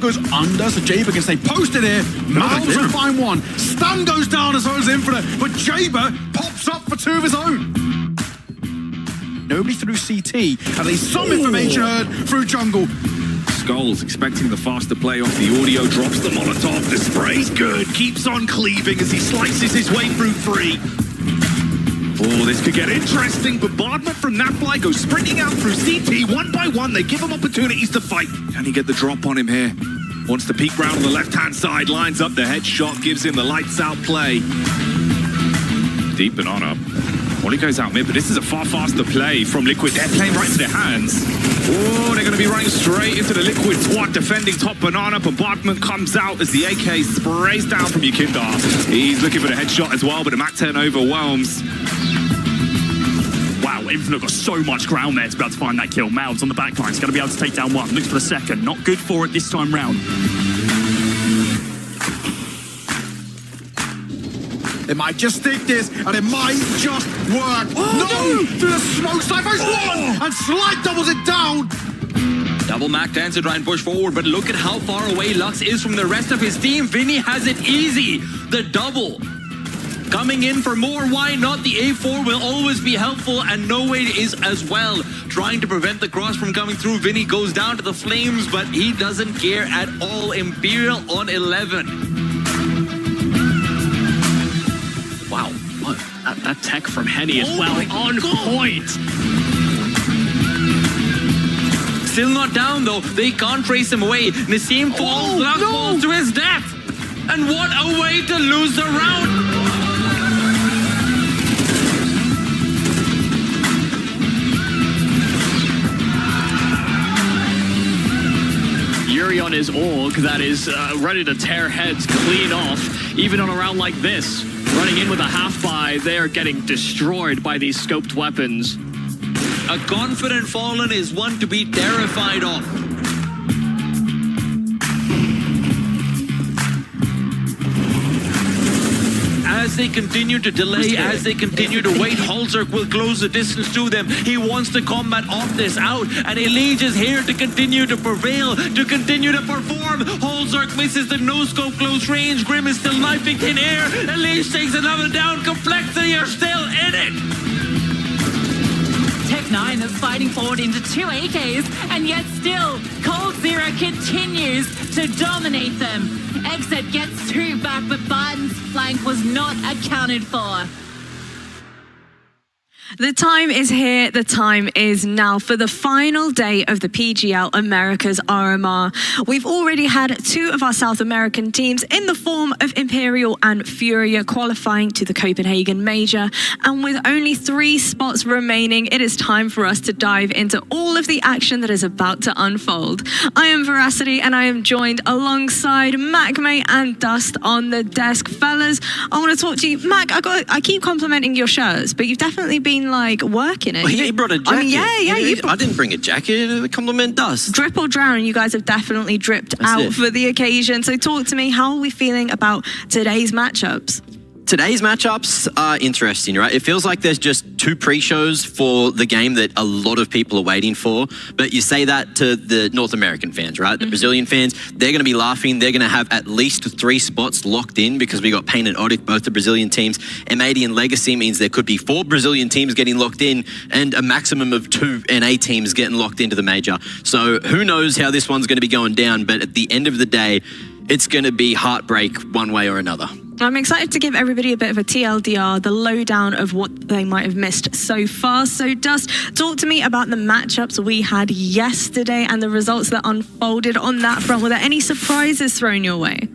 goes under, so Jaber can stay posted here. Miles will find one. Stun goes down as well as Infinite, but Jaber pops up for 2 of his own. Nobody through CT, at least some information heard through jungle. Skulls expecting the faster play off the audio, drops the Molotov, the spray's good, keeps on cleaving as he slices his way through 3. Oh, this could get interesting, but Bombardment from Napfly goes sprinting out through CT. 1 by 1, they give him opportunities to fight. Can he get the drop on him here? Wants to peek round on the left-hand side, lines up the headshot, gives him the lights-out play. Deep banana. Molly goes out mid, but this is a far faster play from Liquid. They're playing right into their hands. Oh, they're going to be running straight into the Liquid squad, defending top banana. Bombardment comes out as the AK sprays down from Yukindar. He's looking for the headshot as well, but the MAC-10 overwhelms. Wow, Infinite got so much ground there to be able to find that kill. Mouths on the back line. He's going to be able to take down one. Looks for the second. Not good for it this time round. It might just stick this, and it might just work. No! Through the smoke, Sci-Fi's one! And Slight doubles it down! Double MAC-10 to try and push forward, but look at how far away Lux is from the rest of his team. Vinny has it easy. The double. Coming in for more, why not? The A4 will always be helpful, and No Way is as well. Trying to prevent the cross from coming through. Vinny goes down to the flames, but he doesn't care at all. Imperial on 11. Wow, what? That tech from Henny as well, on point. Still not down though, they can't trace him away. Nassim falls, falls to his death. And what a way to lose the round. Yuri on his org that is ready to tear heads clean off, even on a round like this. Running in with a half-buy, they are getting destroyed by these scoped weapons. A confident Fallen is one to be terrified of. As they continue to delay, as they continue to wait, Holzerk will close the distance to them. He wants to combat off this out, and Elige is here to continue to prevail, to continue to perform. Holzerk misses the no-scope close range. Grim is still knifing thin air. Elige takes another down. Complexity are still in it. Tech9 is fighting forward into 2 AKs, and yet still, Cold Zero continues to dominate them. Exit gets 2 back, but Biden's flank was not accounted for. The time is here, the time is now for the final day of the PGL Americas RMR. We've already had 2 of our South American teams in the form of Imperial and Furia qualifying to the Copenhagen Major. And with only 3 spots remaining, it is time for us to dive into all of the action that is about to unfold. I am Veracity, and I am joined alongside MacMate and Dust on the desk. Fellas, I want to talk to you. Mac, I keep complimenting your shirts, but you've definitely been like working it. Well, he brought a jacket. I mean, I didn't bring a jacket. Compliment Dust. Drip or drown, you guys have definitely dripped out for the occasion. So talk to me, how are we feeling about today's matchups? Today's matchups are interesting, right? It feels like there's just 2 pre-shows for the game that a lot of people are waiting for. But you say that to the North American fans, right? The Brazilian fans, they're going to be laughing. They're going to have at least 3 spots locked in because we got Pain and Odic, both the Brazilian teams. M80 and Legacy means there could be 4 Brazilian teams getting locked in and a maximum of 2 NA teams getting locked into the major. So who knows how this one's going to be going down. But at the end of the day, it's going to be heartbreak one way or another. I'm excited to give everybody a bit of a TLDR, the lowdown of what they might have missed so far. So Dust, talk to me about the matchups we had yesterday and the results that unfolded on that front. Were there any surprises thrown your way?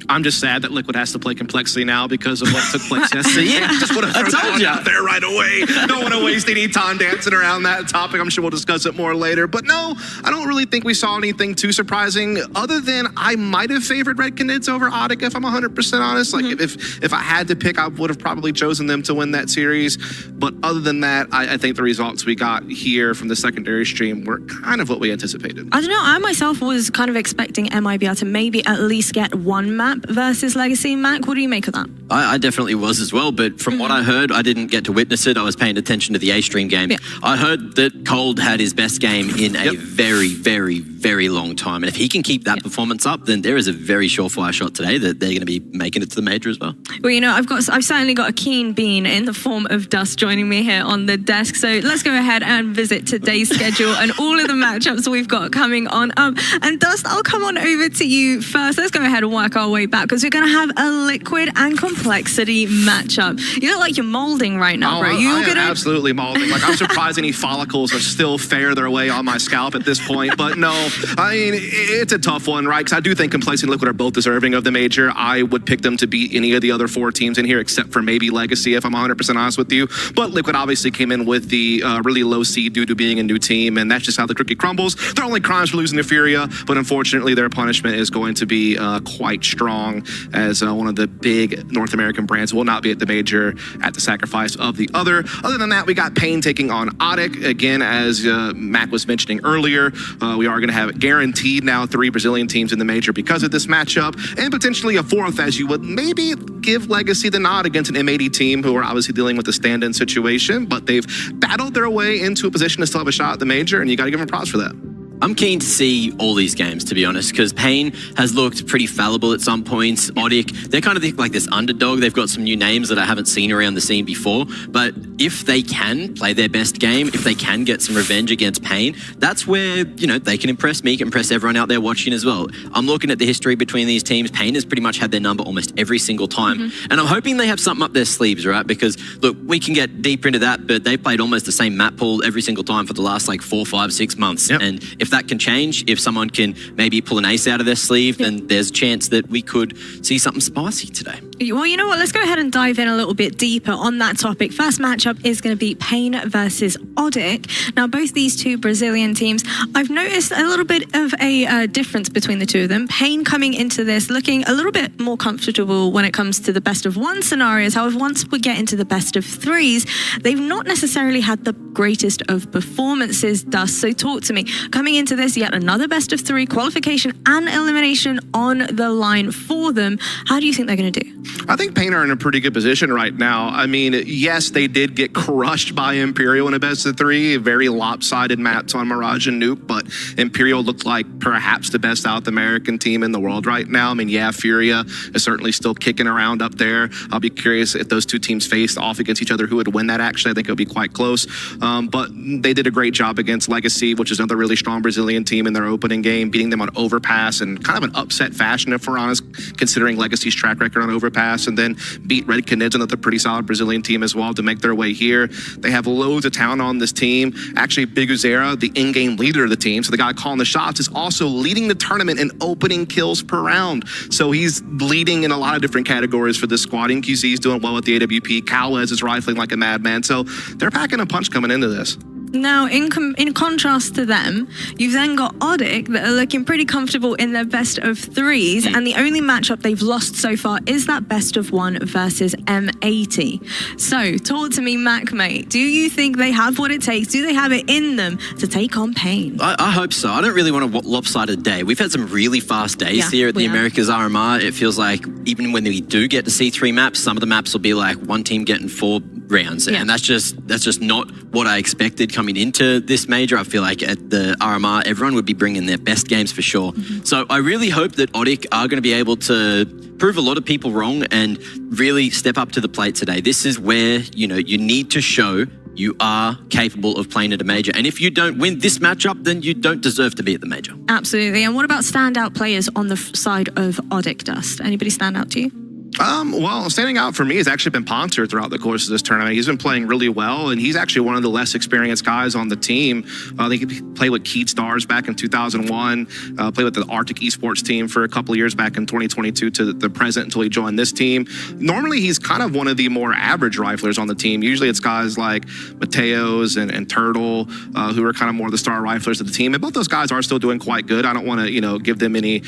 I'm just sad that Liquid has to play Complexity now because of what took place yesterday. Yeah, just want to throw that one out there right away. Don't want to waste any time dancing around that topic. I'm sure we'll discuss it more later. But no, I don't really think we saw anything too surprising other than I might have favored Red Canids over Odic if I'm 100% honest. Like if I had to pick, I would have probably chosen them to win that series. But other than that, I think the results we got here from the secondary stream were kind of what we anticipated. I don't know, I myself was kind of expecting MIBR to maybe at least get 1 map map versus Legacy. Mac, what do you make of that? I definitely was as well, but from what I heard, I didn't get to witness it. I was paying attention to the A-Stream game. Yeah. I heard that Cold had his best game in a very, very, very long time. And if he can keep that performance up, then there is a very surefire shot today that they're going to be making it to the major as well. Well, you know, I've certainly got a keen bean in the form of Dust joining me here on the desk. So let's go ahead and visit today's schedule and all of the matchups we've got coming on up. And Dust, I'll come on over to you first. Let's go ahead and work our way back because we're going to have a liquid and complexity matchup. You look like you're molding right now, bro. I am absolutely molding. Like, I'm surprised any follicles are still fair their way on my scalp at this point. But no, I mean, it's a tough one, right? Because I do think Complexity and Liquid are both deserving of the major. I would pick them to beat any of the other 4 teams in here, except for maybe Legacy, if I'm 100% honest with you. But Liquid obviously came in with the really low seed due to being a new team, and that's just how the cookie crumbles. Their only crimes for losing to Furia, but unfortunately their punishment is going to be quite strong, as one of the big North American brands will not be at the major at the sacrifice of the other. Other than that, we got Pain taking on Audic. Again, as Mac was mentioning earlier, we are going to have guaranteed now 3 Brazilian teams in the major because of this matchup, and potentially a 4th, as you would maybe give Legacy the nod against an M80 team who are obviously dealing with a stand-in situation, but they've battled their way into a position to still have a shot at the major, and you got to give them props for that. I'm keen to see all these games, to be honest, because Pain has looked pretty fallible at some points. Audic, they're kind of like this underdog. They've got some new names that I haven't seen around the scene before. But if they can play their best game, if they can get some revenge against Pain, that's where, you know, they can impress me, can impress everyone out there watching as well. I'm looking at the history between these teams. Pain has pretty much had their number almost every single time. And I'm hoping they have something up their sleeves, right? Because, look, we can get deeper into that, but they've played almost the same map pool every single time for the last, like, 4, 5, 6 months. Yep. And if that can change, if someone can maybe pull an ace out of their sleeve, then there's a chance that we could see something spicy today. Well, you know what? Let's go ahead and dive in a little bit deeper on that topic. First matchup is going to be Pain versus Audic. Now, both these 2 Brazilian teams, I've noticed a little bit of a difference between the 2 of them. Pain coming into this looking a little bit more comfortable when it comes to the best of 1 scenarios. However, once we get into the best of 3s, they've not necessarily had the greatest of performances, Dust. So talk to me. Coming into this, yet another best of 3 qualification and elimination on the line for them. How do you think they're going to do? I think Pain are in a pretty good position right now. I mean, yes, they did get crushed by Imperial in a best of 3, very lopsided maps on Mirage and Nuke, but Imperial looked like perhaps the best South American team in the world right now. I mean, yeah, Furia is certainly still kicking around up there. I'll be curious if those 2 teams faced off against each other, who would win that actually. I think it would be quite close. But they did a great job against Legacy, which is another really strong Brazilian team in their opening game, beating them on Overpass in kind of an upset fashion, if we're honest, considering Legacy's track record on Overpass, and then beat Red Canids, another pretty solid Brazilian team as well, to make their way here. They have loads of talent on this team. Actually, Big Uzera, the in-game leader of the team, so the guy calling the shots, is also leading the tournament in opening kills per round. So he's leading in a lot of different categories for this squad. NQC is doing well with the AWP. Cowles is rifling like a madman. So they're packing a punch coming into this. Now, in contrast to them, you've then got Audic that are looking pretty comfortable in their best of 3s, and the only matchup they've lost so far is that best of 1 versus M80. So, talk to me, Mac, mate. Do you think they have what it takes? Do they have it in them to take on Pain? I hope so. I don't really want a lopsided day. We've had some really fast days here at the Americas RMR. It feels like even when we do get to see 3 maps, some of the maps will be like one team getting 4 rounds, and that's just not what I expected coming into this major. I feel like at the RMR, everyone would be bringing their best games for sure. So I really hope that Audic are going to be able to prove a lot of people wrong and really step up to the plate today. This is where, you know, you need to show you are capable of playing at a major. And if you don't win this matchup, then you don't deserve to be at the major. Absolutely. And what about standout players on the side of Audic, Dust? Anybody stand out to you? Well, standing out for me has actually been Poncer throughout the course of this tournament. He's been playing really well, and he's actually one of the less experienced guys on the team. They played with Keed Stars back in 2001, played with the Arctic Esports team for a couple of years back in 2022 to the present until he joined this team. Normally, he's kind of one of the more average riflers on the team. Usually, it's guys like Mateos and Turtle who are kind of more the star riflers of the team. And both those guys are still doing quite good. I don't want to, give them any,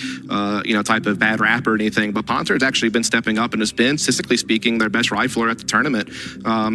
type of bad rap or anything. But Poncer has actually been stepping up and has been, statistically speaking, their best rifler at the tournament.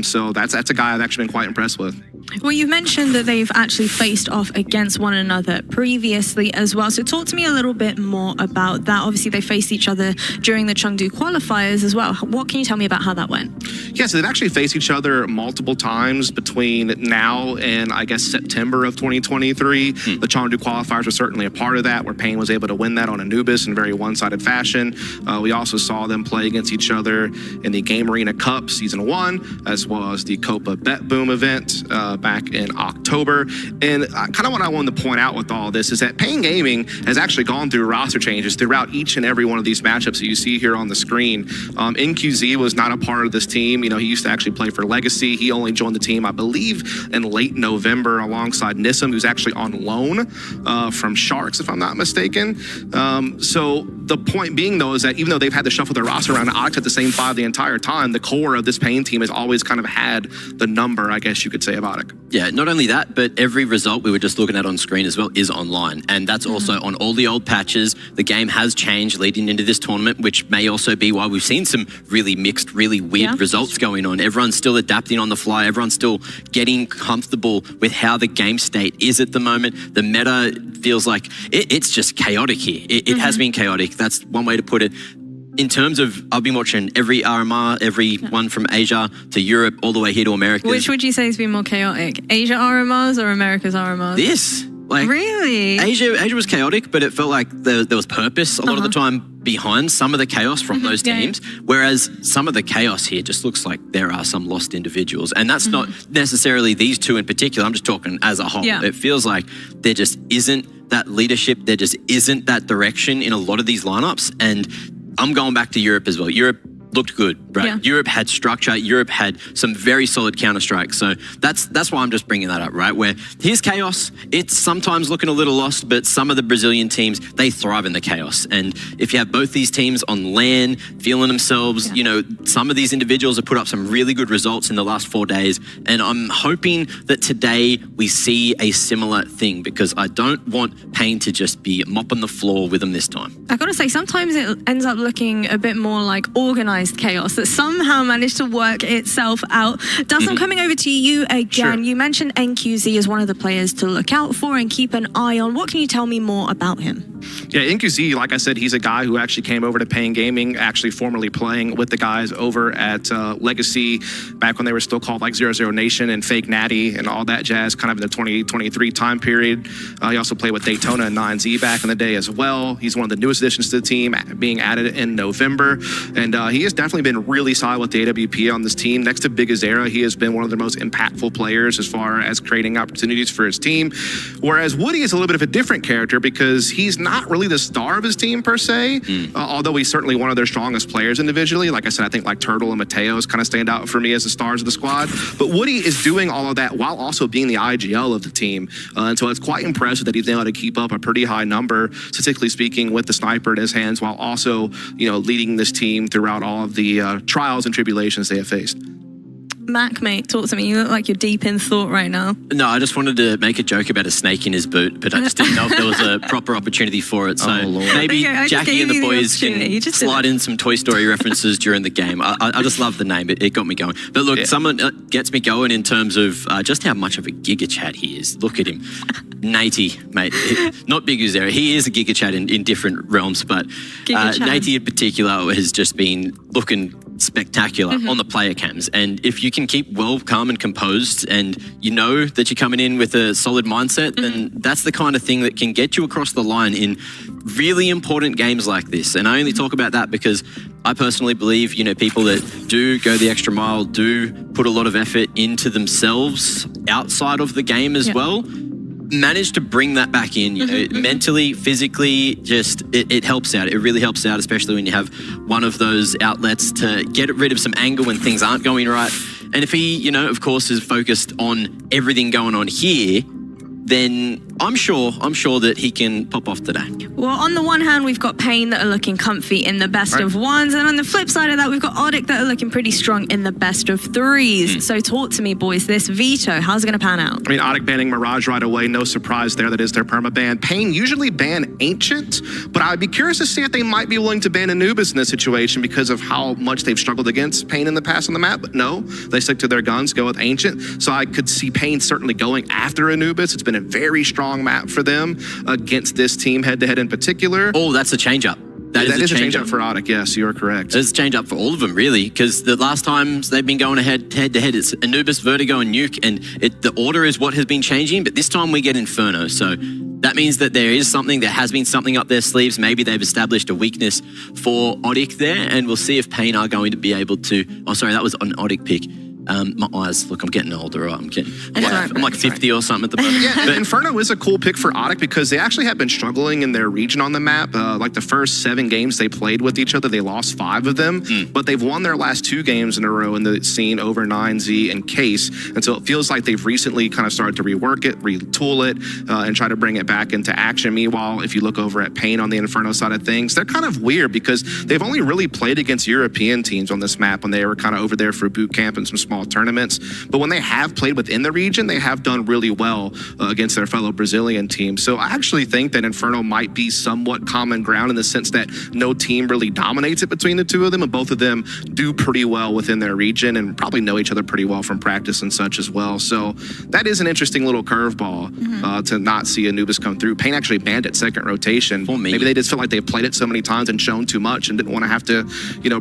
So that's a guy I've actually been quite impressed with. Well, you've mentioned that they've actually faced off against one another previously as well. So talk to me a little bit more about that. Obviously, they faced each other during the Chengdu qualifiers as well. What can you tell me about how that went? Yeah, so they've actually faced each other multiple times between now and, I guess, September of 2023. The Chengdu qualifiers were certainly a part of that, where Pain was able to win that on Anubis in a very one-sided fashion. We also saw them play against each other in the Game Arena Cup Season 1, as well as the Copa Bet Boom event back in October. And kind of what I wanted to point out with all this is that Pain Gaming has actually gone through roster changes throughout each and every one of these matchups that you see here on the screen. NQZ was not a part of this team. You know, he used to actually play for Legacy. He only joined the team, I believe, in late November alongside Nissim, who's actually on loan from Sharks, if I'm not mistaken. So the point being, though, is that even though they've had to shuffle their roster around, Ox had the same 5 the entire time, the core of this Pain team has always kind of had the number, I guess you could say, of Otic. Yeah, not only that, but every result we were just looking at on screen as well is online. And that's also on all the old patches. The game has changed leading into this tournament, which may also be why we've seen some really mixed, really weird results going on. Everyone's still adapting on the fly. Everyone's still getting comfortable with how the game state is at the moment. The meta feels like it's just chaotic here. It has been chaotic. That's one way to put it. In terms of, I've been watching every RMR, every one from Asia to Europe, all the way here to America. Which would you say has been more chaotic? Asia RMRs or America's RMRs? This. Like, really? Asia was chaotic, but it felt like there was purpose a lot of the time behind some of the chaos from those teams, whereas some of the chaos here just looks like there are some lost individuals. And that's not necessarily these two in particular. I'm just talking as a whole. It feels like there just isn't that leadership. There just isn't that direction in a lot of these lineups. And I'm going back to Europe as well. Europe looked good, right? Yeah. Europe had structure. Europe had some very solid counter-strikes. So that's why I'm just bringing that up, right? Where here's chaos. It's sometimes looking a little lost, but some of the Brazilian teams, they thrive in the chaos. And if you have both these teams on LAN, feeling themselves, you know, some of these individuals have put up some really good results in the last 4 days. And I'm hoping that today we see a similar thing, because I don't want Pain to just be mopping the floor with them this time. I gotta say, sometimes it ends up looking a bit more like organized chaos that somehow managed to work itself out. Dustin, coming over to you again. You mentioned NQZ as one of the players to look out for and keep an eye on. What can you tell me more about him? Yeah, NQZ, like I said, he's a guy who actually came over to Pain Gaming, actually formerly playing with the guys over at Legacy back when they were still called like 00 Nation and Fake Natty and all that jazz, kind of in the 2023 time period. He also played with Daytona and 9Z back in the day as well. He's one of the newest additions to the team, being added in November. And he has definitely been really solid with the AWP on this team. Next to Big Azera, he has been one of the most impactful players as far as creating opportunities for his team. Whereas Woody is a little bit of a different character because he's not really the star of his team per se, although he's certainly one of their strongest players individually. Like I said, I think like Turtle and Mateos kind of stand out for me as the stars of the squad. But Woody is doing all of that while also being the IGL of the team. And so it's quite impressive that he's able to keep up a pretty high number, statistically speaking, with the sniper in his hands, while also, you know, leading this team throughout all of the trials and tribulations they have faced. Mac, mate, talk to me. You look like you're deep in thought right now. No, I just wanted to make a joke about a snake in his boot, but I just didn't know if there was a proper opportunity for it. So maybe Jackie and the boys can slide in some Toy Story references during the game. I just love the name. It got me going. But look, someone gets me going in terms of just how much of a giga chat he is. Look at him. Natey, mate. Not Big Uzera. He is a giga chat in different realms, but Natey in particular has just been looking spectacular on the player cams. And if you can keep well, calm and composed, and you know that you're coming in with a solid mindset, then that's the kind of thing that can get you across the line in really important games like this. And I only talk about that because I personally believe, you know, people that do go the extra mile, do put a lot of effort into themselves outside of the game as well, manage to bring that back in, you know, mentally, physically, just it helps out. It really helps out, especially when you have one of those outlets to get rid of some anger when things aren't going right. And if he, you know, of course, is focused on everything going on here, then I'm sure that he can pop off today. Well, on the one hand, we've got Pain that are looking comfy in the best of ones, and on the flip side of that, we've got Odic that are looking pretty strong in the best of threes. So talk to me, boys. This veto, how's it going to pan out? I mean, Odic banning Mirage right away, no surprise there. That is their perma-ban. Pain usually ban Ancient, but I'd be curious to see if they might be willing to ban Anubis in this situation because of how much they've struggled against Pain in the past on the map. But no, they stick to their guns, go with Ancient. So I could see Pain certainly going after Anubis. It's been a very strong map for them against this team head-to-head in particular. Oh, that's a change-up. That is a change-up for Odic, yes, you're correct. It's a change-up for all of them, really, because the last times they've been going head-to-head, it's Anubis, Vertigo, and Nuke, and the order is what has been changing, but this time we get Inferno, so that means that there has been something up their sleeves. Maybe they've established a weakness for Odic there, and we'll see if Pain are going to be able to... Oh, sorry, that was an Odic pick. My eyes, look, I'm getting older. I'm like 50 or something at the moment. Yeah, but Inferno is a cool pick for Odic because they actually have been struggling in their region on the map. Like the first 7 games they played with each other, they lost 5 of them, but they've won their last 2 games in a row in the scene over 9Z and Case. And so it feels like they've recently kind of started to rework it, retool it, and try to bring it back into action. Meanwhile, if you look over at Pain on the Inferno side of things, they're kind of weird because they've only really played against European teams on this map when they were kind of over there for boot camp and some small tournaments, but when they have played within the region, they have done really well against their fellow Brazilian teams. So I actually think that Inferno might be somewhat common ground in the sense that no team really dominates it between the two of them, and both of them do pretty well within their region and probably know each other pretty well from practice and such as well. So that is an interesting little curveball to not see Anubis come through. Pain actually banned it second rotation. Maybe they just feel like they've played it so many times and shown too much and didn't want to have to,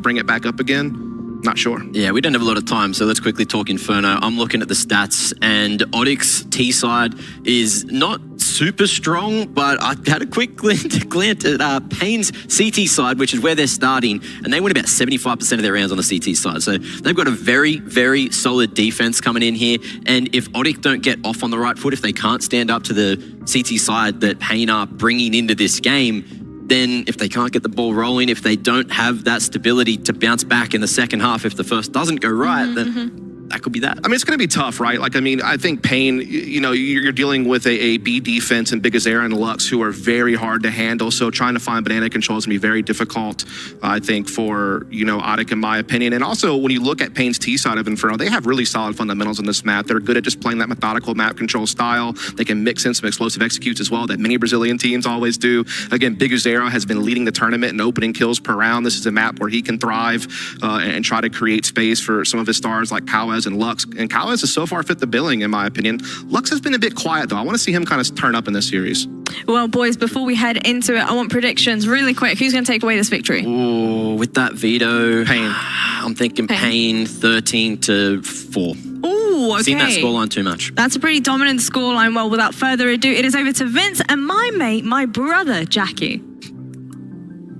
bring it back up again. Not sure. Yeah, we don't have a lot of time, so let's quickly talk Inferno. I'm looking at the stats, and Odic's T side is not super strong, but I had a quick glance at Pain's CT side, which is where they're starting, and they win about 75% of their rounds on the CT side. So they've got a very, very solid defense coming in here, and if Odic don't get off on the right foot, if they can't stand up to the CT side that Pain are bringing into this game, then if they can't get the ball rolling, if they don't have that stability to bounce back in the second half, if the first doesn't go right, then that could be that. I mean, it's going to be tough, right? Like, I mean, I think Pain, you're dealing with a B defense and Bigazera and Lux who are very hard to handle. So trying to find banana control is going to be very difficult, I think, for, Odic, in my opinion. And also, when you look at Pain's T side of Inferno, they have really solid fundamentals in this map. They're good at just playing that methodical map control style. They can mix in some explosive executes as well that many Brazilian teams always do. Again, Bigazera has been leading the tournament in opening kills per round. This is a map where he can thrive and try to create space for some of his stars like Kawez and Lux. And Kawez has so far fit the billing, in my opinion. Lux has been a bit quiet, though. I want to see him kind of turn up in this series. Well, boys, before we head into it, I want predictions really quick. Who's going to take away this victory? Ooh, with that veto, Pain. I'm thinking Pain 13-4. Ooh, okay. Seen that scoreline too much. That's a pretty dominant scoreline. Well, without further ado, it is over to Vince and my mate, my brother, Jackie.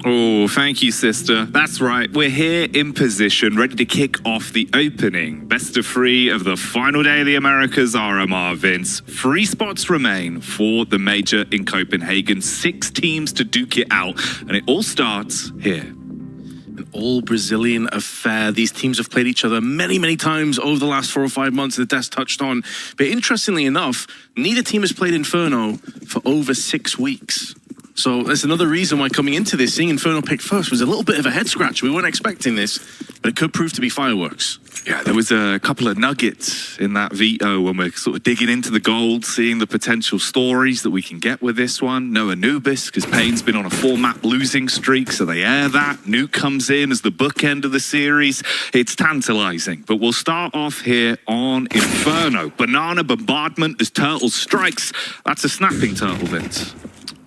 Oh, thank you, sister. That's right. We're here in position, ready to kick off the opening best of 3 of the final day of the Americas RMR, Vince. 3 spots remain for the major in Copenhagen. 6 teams to duke it out, and it all starts here. An all-Brazilian affair. These teams have played each other many, many times over the last 4 or 5 months that Des touched on. But interestingly enough, neither team has played Inferno for over 6 weeks. So that's another reason why coming into this, seeing Inferno pick first was a little bit of a head-scratcher. We weren't expecting this, but it could prove to be fireworks. Yeah, there was a couple of nuggets in that veto when we're sort of digging into the gold, seeing the potential stories that we can get with this one. No Anubis, because Pain's been on a 4-map losing streak, so they air that. Nuke comes in as the bookend of the series. It's tantalizing, but we'll start off here on Inferno. Banana bombardment as Turtle strikes. That's a snapping turtle, Vince.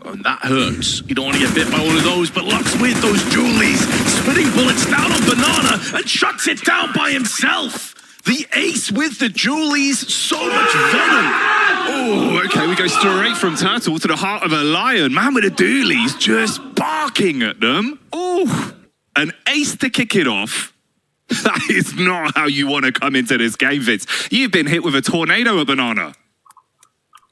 And that hurts. You don't want to get bit by one of those, but Lux with those Julies, spitting bullets down on Banana and shuts it down by himself. The ace with the Julies, so much venom. Oh, okay, we go straight from Turtle to the heart of a lion. Man with the doolies just barking at them. Oh, an ace to kick it off. That is not how you want to come into this game, Vince. You've been hit with a tornado at Banana.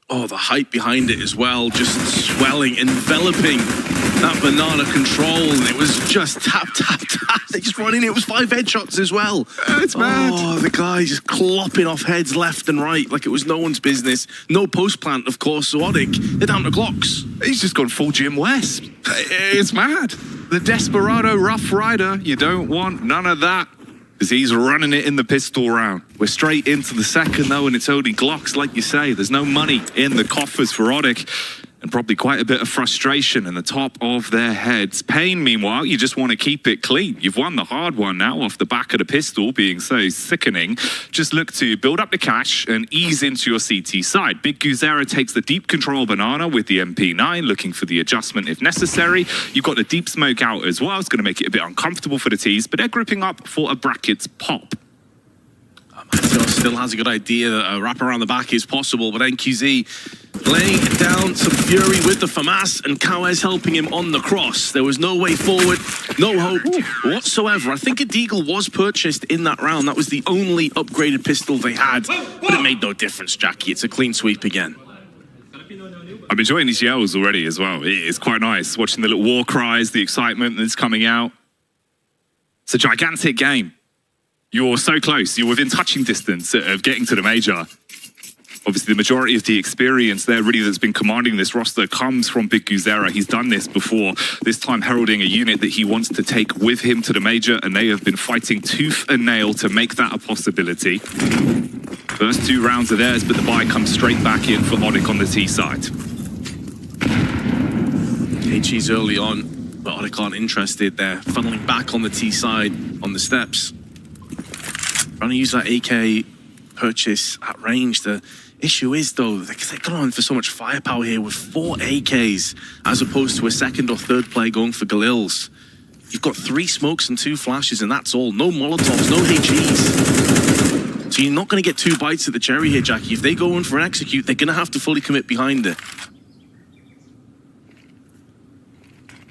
Oh, the hype behind it as well, just swelling, enveloping that Banana control. And it was just tap, tap, tap. They just run in. It was 5 headshots as well. It's mad. Oh, the guy just clopping off heads left and right like it was no one's business. No post plant, of course. So Odic, they're down to Glocks. He's just gone full Jim West. It's mad. The Desperado Rough Rider, you don't want none of that. Because he's running it in the pistol round. We're straight into the second, though, and it's only Glocks, like you say. There's no money in the coffers for Odic. And probably quite a bit of frustration in the top of their heads. Pain, meanwhile, you just want to keep it clean. You've won the hard one now off the back of the pistol being so sickening. Just look to build up the cash and ease into your CT side. Big Guzera takes the deep control banana with the MP9, looking for the adjustment if necessary. You've got the deep smoke out as well. It's going to make it a bit uncomfortable for the T's, but they're gripping up for a brackets pop. Mateo still has a good idea that a wrap around the back is possible, but NQZ laying down some fury with the FAMAS and Kawes helping him on the cross. There was no way forward, no hope whatsoever. I think a Deagle was purchased in that round. That was the only upgraded pistol they had, but it made no difference, Jackie. It's a clean sweep again. I'm enjoying these yells already as well. It's quite nice watching the little war cries, the excitement that's coming out. It's a gigantic game. You're so close. You're within touching distance of getting to the major. Obviously, the majority of the experience there really that's been commanding this roster comes from Big Guzera. He's done this before, this time heralding a unit that he wants to take with him to the major, and they have been fighting tooth and nail to make that a possibility. First 2 rounds are theirs, but the buy comes straight back in for Odic on the T side. HG's early on, but Odic aren't interested. They're funneling back on the T side on the steps. Trying to use that AK purchase at range. The issue is, though, they're going for so much firepower here with 4 AKs as opposed to a second or third play going for Galils. You've got 3 smokes and 2 flashes, and that's all. No Molotovs, no HEs. So you're not going to get 2 bites at the cherry here, Jackie. If they go in for an execute, they're going to have to fully commit behind it.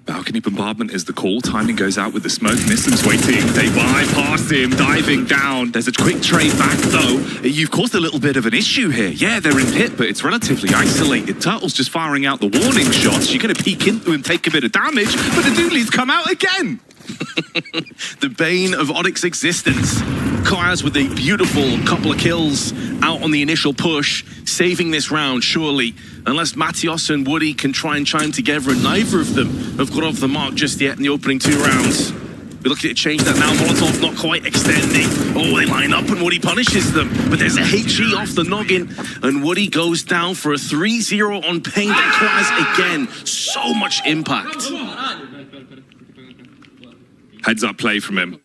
Balcony bombardment is the call. Timing goes out with the smoke. Nissan's waiting. They bypass him, diving down. There's a quick trade back, though. You've caused a little bit of an issue here. Yeah, they're in pit, but it's relatively isolated. Turtle's just firing out the warning shots. You're going to peek into him, take a bit of damage, but the Doolies come out again. The bane of Odic's existence. Kawes with a beautiful couple of kills out on the initial push, saving this round, surely. Unless Matios and Woody can try and chime together, and neither of them have got off the mark just yet in the opening 2 rounds. We're looking to change that now. Molotov not quite extending. Oh, they line up and Woody punishes them. But there's a HE off the noggin, and Woody goes down for a 3-0 on Pain. Kawes again. So much impact. Heads up play from him.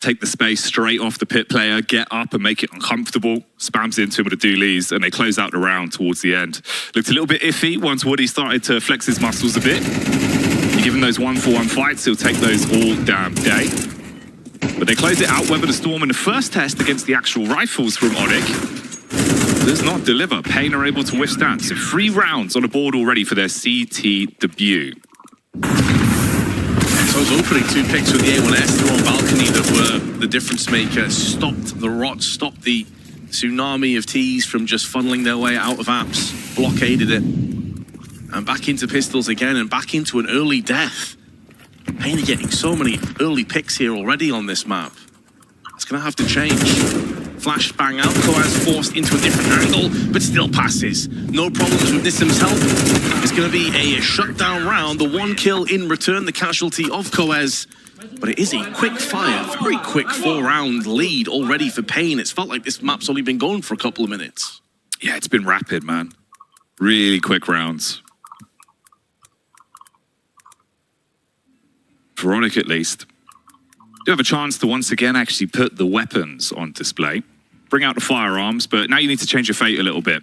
Take the space straight off the pit player, get up and make it uncomfortable, spams into him with the doolies, and they close out the round towards the end. Looked a little bit iffy once Woody started to flex his muscles a bit. You give him those 1-for-1 fights, he'll take those all damn day. But they close it out. Weather the Storm in the first test against the actual rifles from Odic does not deliver. Pain are able to withstand. So 3 rounds on the board already for their CT debut. Those opening 2 picks with the A1S through on balcony that were the difference maker. Stopped the rot, stopped the tsunami of T's from just funneling their way out of apps, blockaded it. And back into pistols again and back into an early death. Pain are getting so many early picks here already on this map. It's going to have to change. Flashbang out, Kawes forced into a different angle, but still passes. No problems with this himself. It's going to be a shutdown round. The 1 kill in return, the casualty of Kawes. But it is a quick fire, very quick 4-round lead already for Pain. It's felt like this map's only been going for a couple of minutes. Yeah, it's been rapid, man. Really quick rounds. For Odic, at least. You have a chance to once again actually put the weapons on display. Bring out the firearms, but now you need to change your fate a little bit.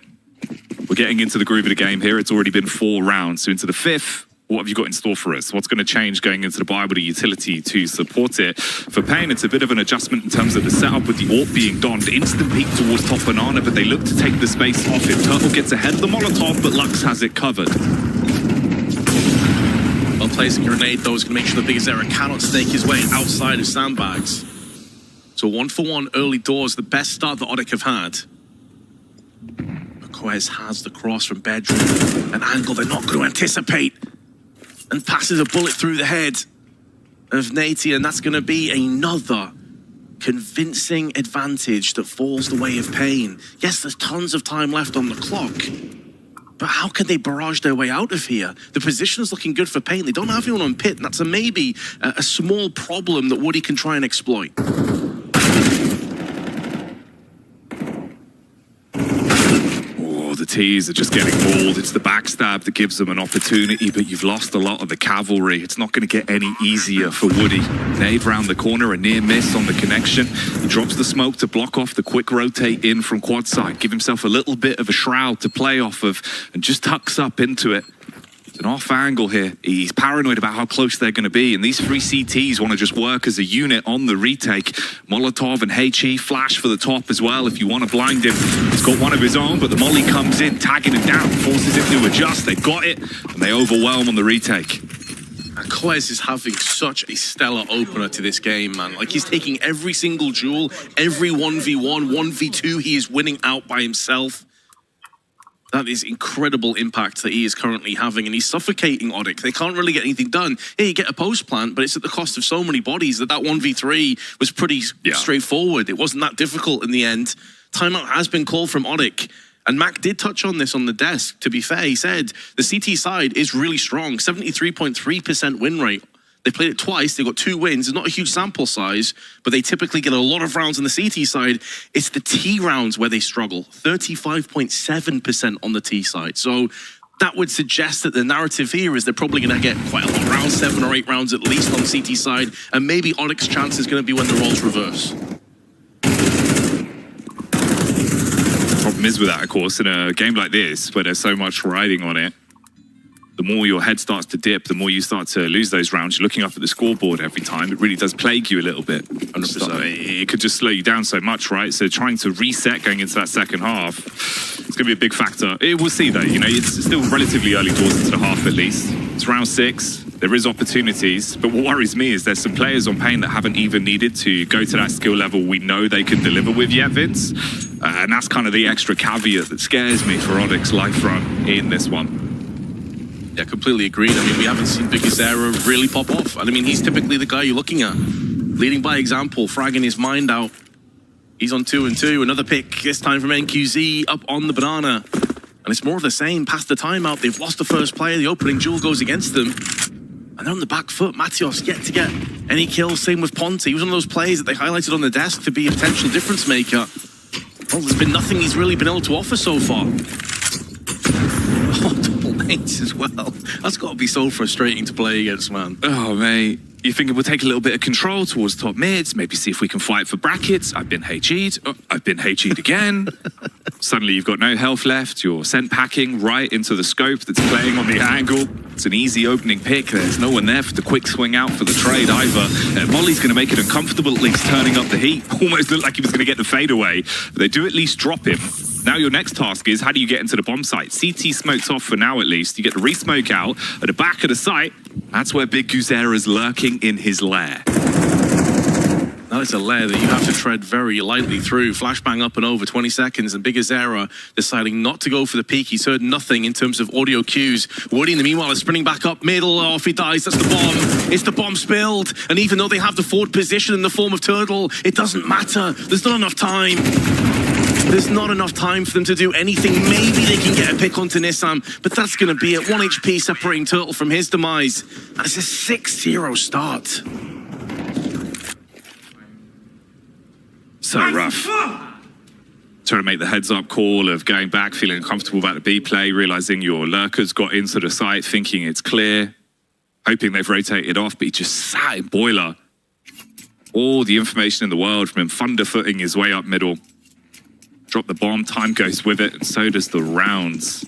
We're getting into the groove of the game here. It's already been 4 rounds, so into the 5th. What have you got in store for us? What's going to change going into the buy with a utility to support it? For Pain, it's a bit of an adjustment in terms of the setup with the AWP being donned. Instant peek towards top banana, but they look to take the space off it. Turtle gets ahead of the Molotov, but Lux has it covered. Well, plays a grenade, though, is going to make sure the biggest error cannot snake his way outside of sandbags. So 1-for-1 early doors, the best start that Odic have had. But Kawes has the cross from bedroom, an angle they're not going to anticipate, and passes a bullet through the head. of Nati, and that's going to be another convincing advantage that falls the way of Pain. Yes, there's tons of time left on the clock, but how can they barrage their way out of here? The position is looking good for Pain. They don't have anyone on pit, and that's maybe a small problem that Woody can try and exploit. The T's are just getting mauled. It's the backstab that gives them an opportunity, but you've lost a lot of the cavalry. It's not going to get any easier for Woody. Nade round the corner, a near miss on the connection. He drops the smoke to block off the quick rotate in from quad side, give himself a little bit of a shroud to play off of, and just tucks up into it. It's an off angle here. He's paranoid about how close they're going to be, and these three CTs want to just work as a unit on the retake. Molotov and HE flash for the top as well if you want to blind him. He's got one of his own, but the molly comes in, tagging him down, forces him to adjust. They've got it, and they overwhelm on the retake. And Quez is having such a stellar opener to this game, man. Like, he's taking every single duel, every 1v1, 1v2, he is winning out by himself. That is incredible impact that he is currently having, and he's suffocating Odic. They can't really get anything done. Yeah, you get a post plant, but it's at the cost of so many bodies that 1v3 was pretty straightforward. It wasn't that difficult in the end. Timeout has been called from Odic, and Mac did touch on this on the desk, to be fair. He said the CT side is really strong, 73.3% win rate. They played it twice, they got 2 wins. It's not a huge sample size, but they typically get a lot of rounds on the CT side. It's the T rounds where they struggle, 35.7% on the T side. So that would suggest that the narrative here is they're probably going to get quite a lot of rounds, 7 or 8 rounds at least on the CT side, and maybe Odic's chance is going to be when the roles reverse. The problem is with that, of course, in a game like this, where there's so much riding on it, the more your head starts to dip, the more you start to lose those rounds. You're looking up at the scoreboard every time. It really does plague you a little bit. 100%. It could just slow you down so much, right? So trying to reset going into that second half, it's going to be a big factor. We'll see, though. You know, it's still relatively early doors into the half, at least. It's round 6. There is opportunities. But what worries me is there's some players on Pain that haven't even needed to go to that skill level we know they can deliver with yet, Vince. And that's kind of the extra caveat that scares me for Odic's life run in this one. Yeah, completely agreed. I mean, we haven't seen Big Azera really pop off. And I mean, he's typically the guy you're looking at. Leading by example, fragging his mind out. He's on 2-2. Another pick, this time from NQZ, up on the banana. And it's more of the same. Past the timeout, they've lost the first player. The opening duel goes against them. And they're on the back foot. Matios yet to get any kills. Same with Ponte. He was one of those players that they highlighted on the desk to be a potential difference maker. Well, there's been nothing he's really been able to offer so far. Oh, double nades as well. That's got to be so frustrating to play against, man. Oh, mate. You think we'll take a little bit of control towards top mids, maybe see if we can fight for brackets. I've been HE'd. Oh, I've been HE'd again. Suddenly you've got no health left. You're sent packing right into the scope that's playing on the angle. It's an easy opening pick. There's no one there for the quick swing out for the trade either. Molly's going to make it uncomfortable, at least turning up the heat. Almost looked like he was going to get the fadeaway. But they do at least drop him. Now your next task is, how do you get into the bomb site? CT smoked off for now, at least. You get the re-smoke out at the back of the site. That's where Big Guzera's lurking in his lair. That is a lair that you have to tread very lightly through. Flashbang up and over, 20 seconds, and Big Azera deciding not to go for the peak. He's heard nothing in terms of audio cues. Woody, in the meanwhile, is sprinting back up middle. Oh, if he dies, that's the bomb. It's the bomb spilled. And even though they have the forward position in the form of Turtle, it doesn't matter. There's not enough time. There's not enough time for them to do anything. Maybe they can get a pick onto Nissam, but that's going to be it. 1 HP separating Turtle from his demise. And it's a 6-0 start. So rough. Trying to make the heads-up call of going back, feeling uncomfortable about the B play, realizing your lurkers got into the site, thinking it's clear, hoping they've rotated off, but he just sat in boiler. All the information in the world from him thunder-footing his way up middle. Drop the bomb, time goes with it, and so does the rounds.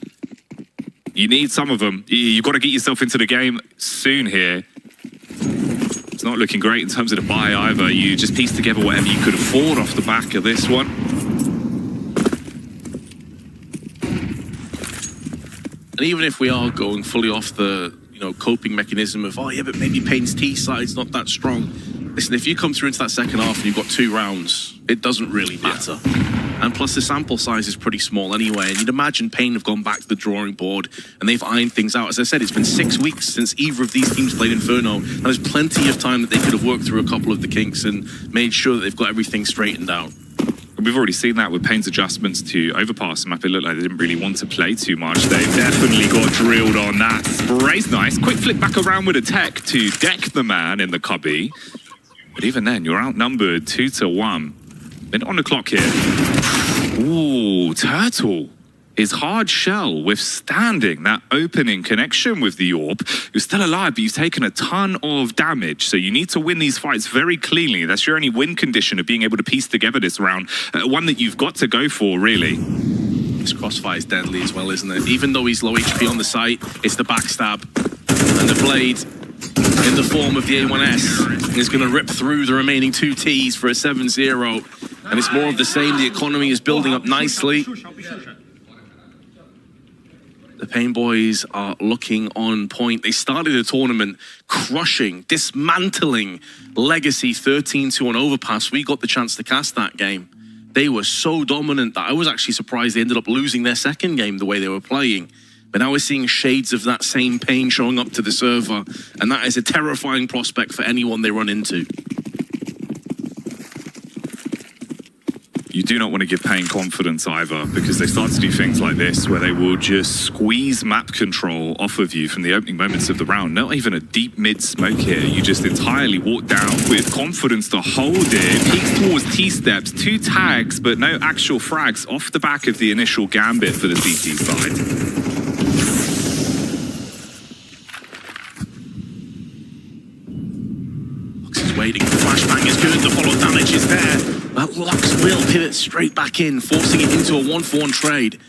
You need some of them. You've got to get yourself into the game soon here. It's not looking great in terms of the buy either. You just piece together whatever you could afford off the back of this one. And even if we are going fully off the coping mechanism of, oh yeah, but maybe Pain's T side's not that strong. Listen, if you come through into that second half and you've got 2 rounds, it doesn't really matter. And plus the sample size is pretty small anyway. And you'd imagine Pain have gone back to the drawing board and they've ironed things out. As I said, it's been 6 weeks since either of these teams played Inferno. And there's plenty of time that they could have worked through a couple of the kinks and made sure that they've got everything straightened out. We've already seen that with Pain's adjustments to overpass the map. It looked like they didn't really want to play too much. They definitely got drilled on that. Spray's nice. Quick flick back around with a tech to deck the man in the cubby. But even then, you're outnumbered 2-1. Minute on the clock here. Ooh, Turtle. Is Hard Shell withstanding that opening connection with the Orb. You're still alive, but you've taken a ton of damage, so you need to win these fights very cleanly. That's your only win condition of being able to piece together this round. One that you've got to go for, really. This crossfire is deadly as well, isn't it? Even though he's low HP on the site, it's the backstab. And the blade, in the form of the A1S, is going to rip through the remaining 2 Ts for a 7-0. And it's more of the same. The economy is building up nicely. The Pain Boys are looking on point. They started the tournament crushing, dismantling Legacy 13-2 on Overpass. We got the chance to cast that game. They were so dominant that I was actually surprised they ended up losing their second game the way they were playing. But now we're seeing shades of that same Pain showing up to the server, and that is a terrifying prospect for anyone they run into. You do not want to give Pain confidence either, because they start to do things like this where they will just squeeze map control off of you from the opening moments of the round. Not even a deep mid smoke here. You just entirely walk down with confidence to hold it. Peeks towards T-steps, 2 tags, but no actual frags off the back of the initial gambit for the CT side. Waiting. The flashbang is good. The follow damage is there. But Lux will pivot straight back in, forcing it into a 1-for-1 trade.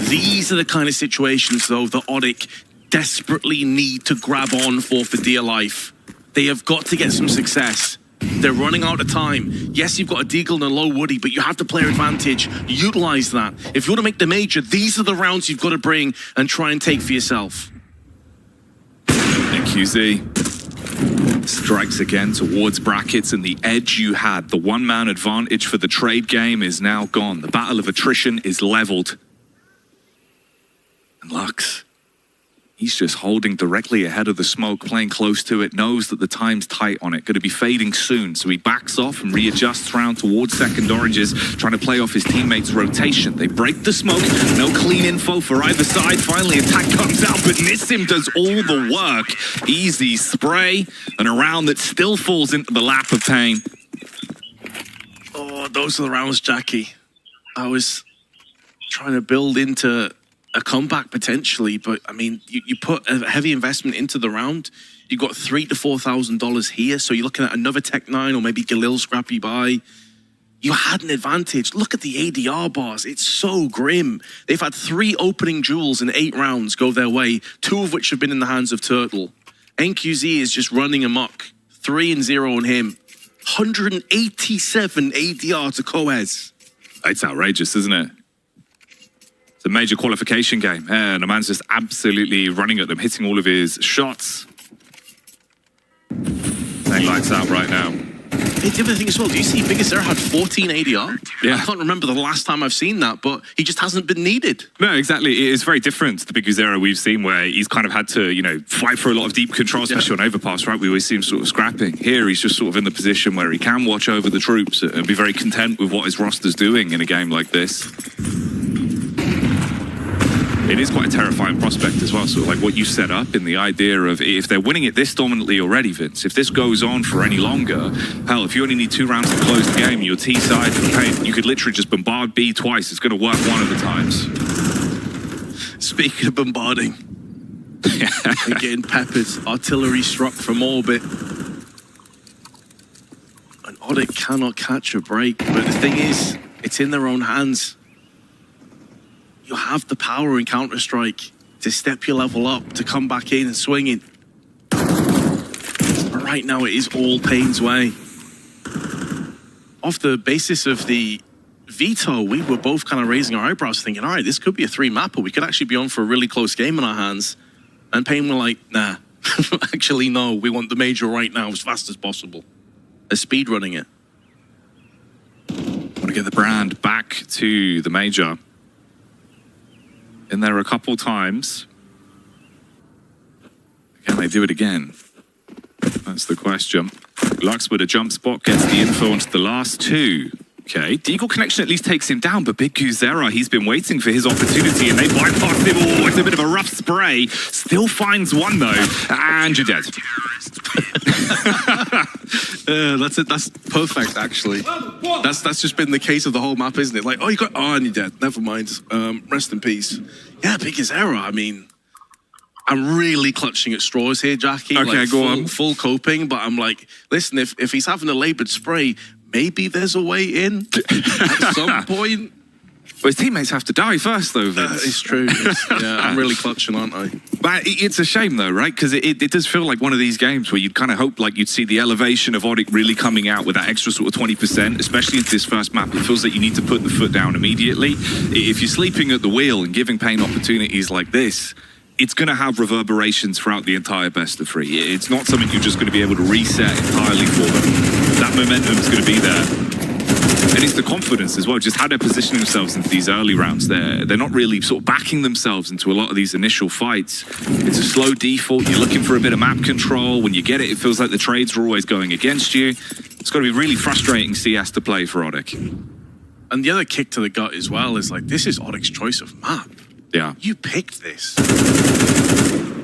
These are the kind of situations, though, that Odic desperately need to grab on for dear life. They have got to get some success. They're running out of time. Yes, you've got a Deagle and a low Woody, but you have to play advantage. Utilize that. If you want to make the major, these are the rounds you've got to bring and try and take for yourself. And QZ strikes again towards brackets, and the edge you had, the one-man advantage for the trade game, is now gone. The battle of attrition is leveled. And Lux, he's just holding directly ahead of the smoke, playing close to it, knows that the time's tight on it, going to be fading soon, so he backs off and readjusts around towards second oranges, trying to play off his teammates' rotation. They break the smoke, no clean info for either side. Finally, attack comes out, but Nissim does all the work. Easy spray, and a round that still falls into the lap of Pain. Oh, those are the rounds, Jackie. I was trying to build into a comeback potentially, but I mean, you put a heavy investment into the round. You got $3,000 to $4,000 here, so you're looking at another Tech 9 or maybe Galil scrappy by. You had an advantage. Look at the ADR bars. It's so grim. They've had 3 opening duels in 8 rounds go their way, 2 of which have been in the hands of Turtle. NQZ is just running amok. 3-0 on him. 187 ADR to Coez. It's outrageous, isn't it? It's a major qualification game, and the man's just absolutely running at them, hitting all of his shots. Playing lights out right now. Hey, the other thing as well, do you see Biggest Air had 14 ADR? Yeah. I can't remember the last time I've seen that, but he just hasn't been needed. No, exactly. It is very different to the Big Zero we've seen, where he's kind of had to, you know, fight for a lot of deep control, especially on overpass, right? We always see him sort of scrapping. Here, he's just sort of in the position where he can watch over the troops and be very content with what his roster's doing in a game like this. It is quite a terrifying prospect as well, sort of like what you set up in the idea of if they're winning it this dominantly already, Vince, if this goes on for any longer, hell, if you only need 2 rounds to close the game, your T side for Pain, you could literally just bombard B twice. It's going to work one of the times. Speaking of bombarding, they're getting peppered. Artillery struck from orbit. And Odic cannot catch a break, but the thing is, it's in their own hands. You have the power in Counter-Strike to step your level up, to come back in and swing it. But right now, it is all Pain's way. Off the basis of the veto, we were both kind of raising our eyebrows, thinking, all right, this could be a 3-mapper. We could actually be on for a really close game in our hands. And Pain were like, nah, actually, no, we want the major right now as fast as possible. They're speedrunning it. Want to get the brand back to the major. In there a couple times. Can they do it again? That's the question. Lux with a jump spot gets the info onto the last two. Okay, Deagle connection at least takes him down, but Big Guzera, he's been waiting for his opportunity and they bypassed him. Oh, it's a bit of a rough spray. Still finds one though, and you're dead. That's it. That's perfect, actually. That's just been the case of the whole map, isn't it? Like, oh, you got, oh, and you're dead. Never mind. Rest in peace. Yeah, biggest error. I mean, I'm really clutching at straws here, Jackie. Okay, like, go on. Full coping, but I'm like, listen, if he's having a labored spray, maybe there's a way in at some point. But his teammates have to die first, though, Vince. It's true. Yeah, I'm really clutching, aren't I? But it's a shame, though, right? Because it does feel like one of these games where you'd kind of hope like you'd see the elevation of Odic really coming out with that extra sort of 20%, especially into this first map. It feels like you need to put the foot down immediately. If you're sleeping at the wheel and giving Pain opportunities like this, it's going to have reverberations throughout the entire best of 3. It's not something you're just going to be able to reset entirely for them. That momentum's going to be there. And it's the confidence as well, just how they're positioning themselves into these early rounds. They're not really sort of backing themselves into a lot of these initial fights. It's a slow default. You're looking for a bit of map control. When you get it, it feels like the trades are always going against you. It's got to be really frustrating CS to play for Odic. And the other kick to the gut as well is like, this is Odic's choice of map. Yeah. You picked this.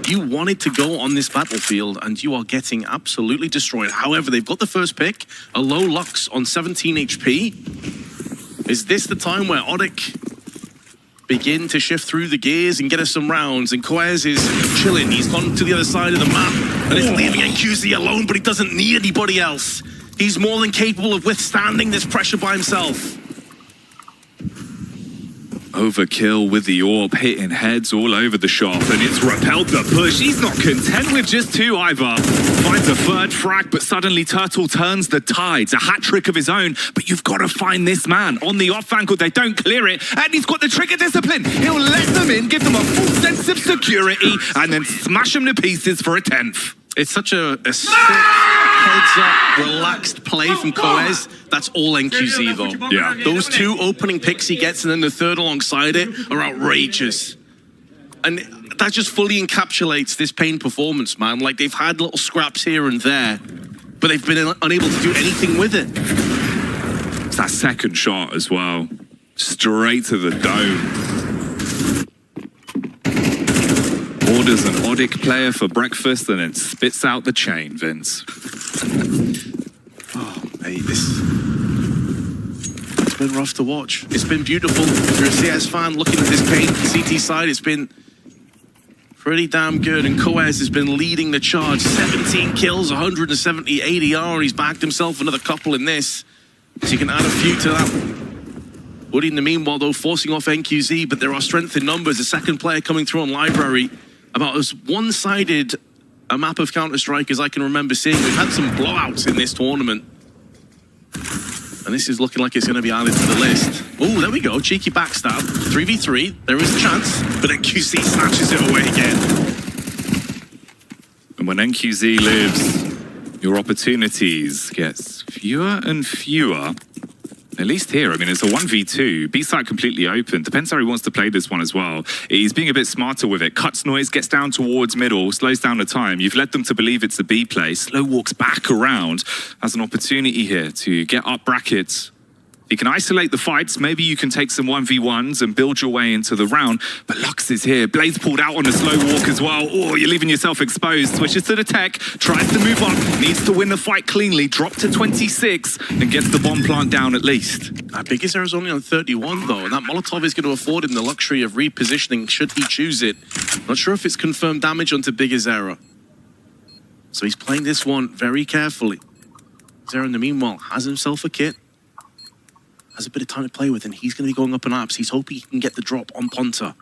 You wanted to go on this battlefield and you are getting absolutely destroyed. However, they've got the first pick, a low Lux on 17 HP. Is this the time where Odic begin to shift through the gears and get us some rounds? And Quez is chilling. He's gone to the other side of the map and is leaving NQZ alone, but he doesn't need anybody else. He's more than capable of withstanding this pressure by himself. Overkill with the orb, hitting heads all over the shop, and it's repelled the push. He's not content with just 2 either. Finds a third frag, but suddenly Turtle turns the tides. A hat trick of his own, but you've got to find this man. On the off angle, they don't clear it, and he's got the trigger discipline. He'll let them in, give them a full sense of security, and then smash them to pieces for a 10th. It's such a sick, heads-up, relaxed play from Coez. That's all NQZ, though. Yeah. Those 2 opening picks he gets and then the third alongside it are outrageous. And that just fully encapsulates this Pain performance, man. Like, they've had little scraps here and there, but they've been unable to do anything with it. It's that second shot as well. Straight to the dome. Orders an Odic player for breakfast and then spits out the chain, Vince. Oh, mate, it's been rough to watch. It's been beautiful. If you're a CS fan looking at this Pain CT side, it's been pretty damn good. And Coez has been leading the charge. 17 kills, 170 ADR. He's backed himself another couple in this. So you can add a few to that. Woody in the meanwhile, though, forcing off NQZ, but there are strength in numbers. The second player coming through on Library. About as one-sided a map of Counter-Strike as I can remember seeing. We've had some blowouts in this tournament. And this is looking like it's going to be added to the list. Oh, there we go. Cheeky backstab. 3v3. There is a chance, but NQZ snatches it away again. And when NQZ lives, your opportunities get fewer and fewer. At least here, I mean, it's a 1v2. B-side completely open. Depends how he wants to play this one as well. He's being a bit smarter with it. Cuts noise, gets down towards middle, slows down the time. You've led them to believe it's a B play. Slow walks back around. Has an opportunity here to get up brackets. You can isolate the fights. Maybe you can take some 1v1s and build your way into the round. But Lux is here. Blaze pulled out on a slow walk as well. Oh, you're leaving yourself exposed. Switches to the tech. Tries to move up. Needs to win the fight cleanly. Drop to 26 and gets the bomb plant down at least. Biggest error is only on 31, though. And that Molotov is going to afford him the luxury of repositioning should he choose it. Not sure if it's confirmed damage onto Biggest error. So he's playing this one very carefully. Zera, in the meanwhile, has himself a kit. Has a bit of time to play with, and he's going to be going up on apps. He's hoping he can get the drop on Ponta.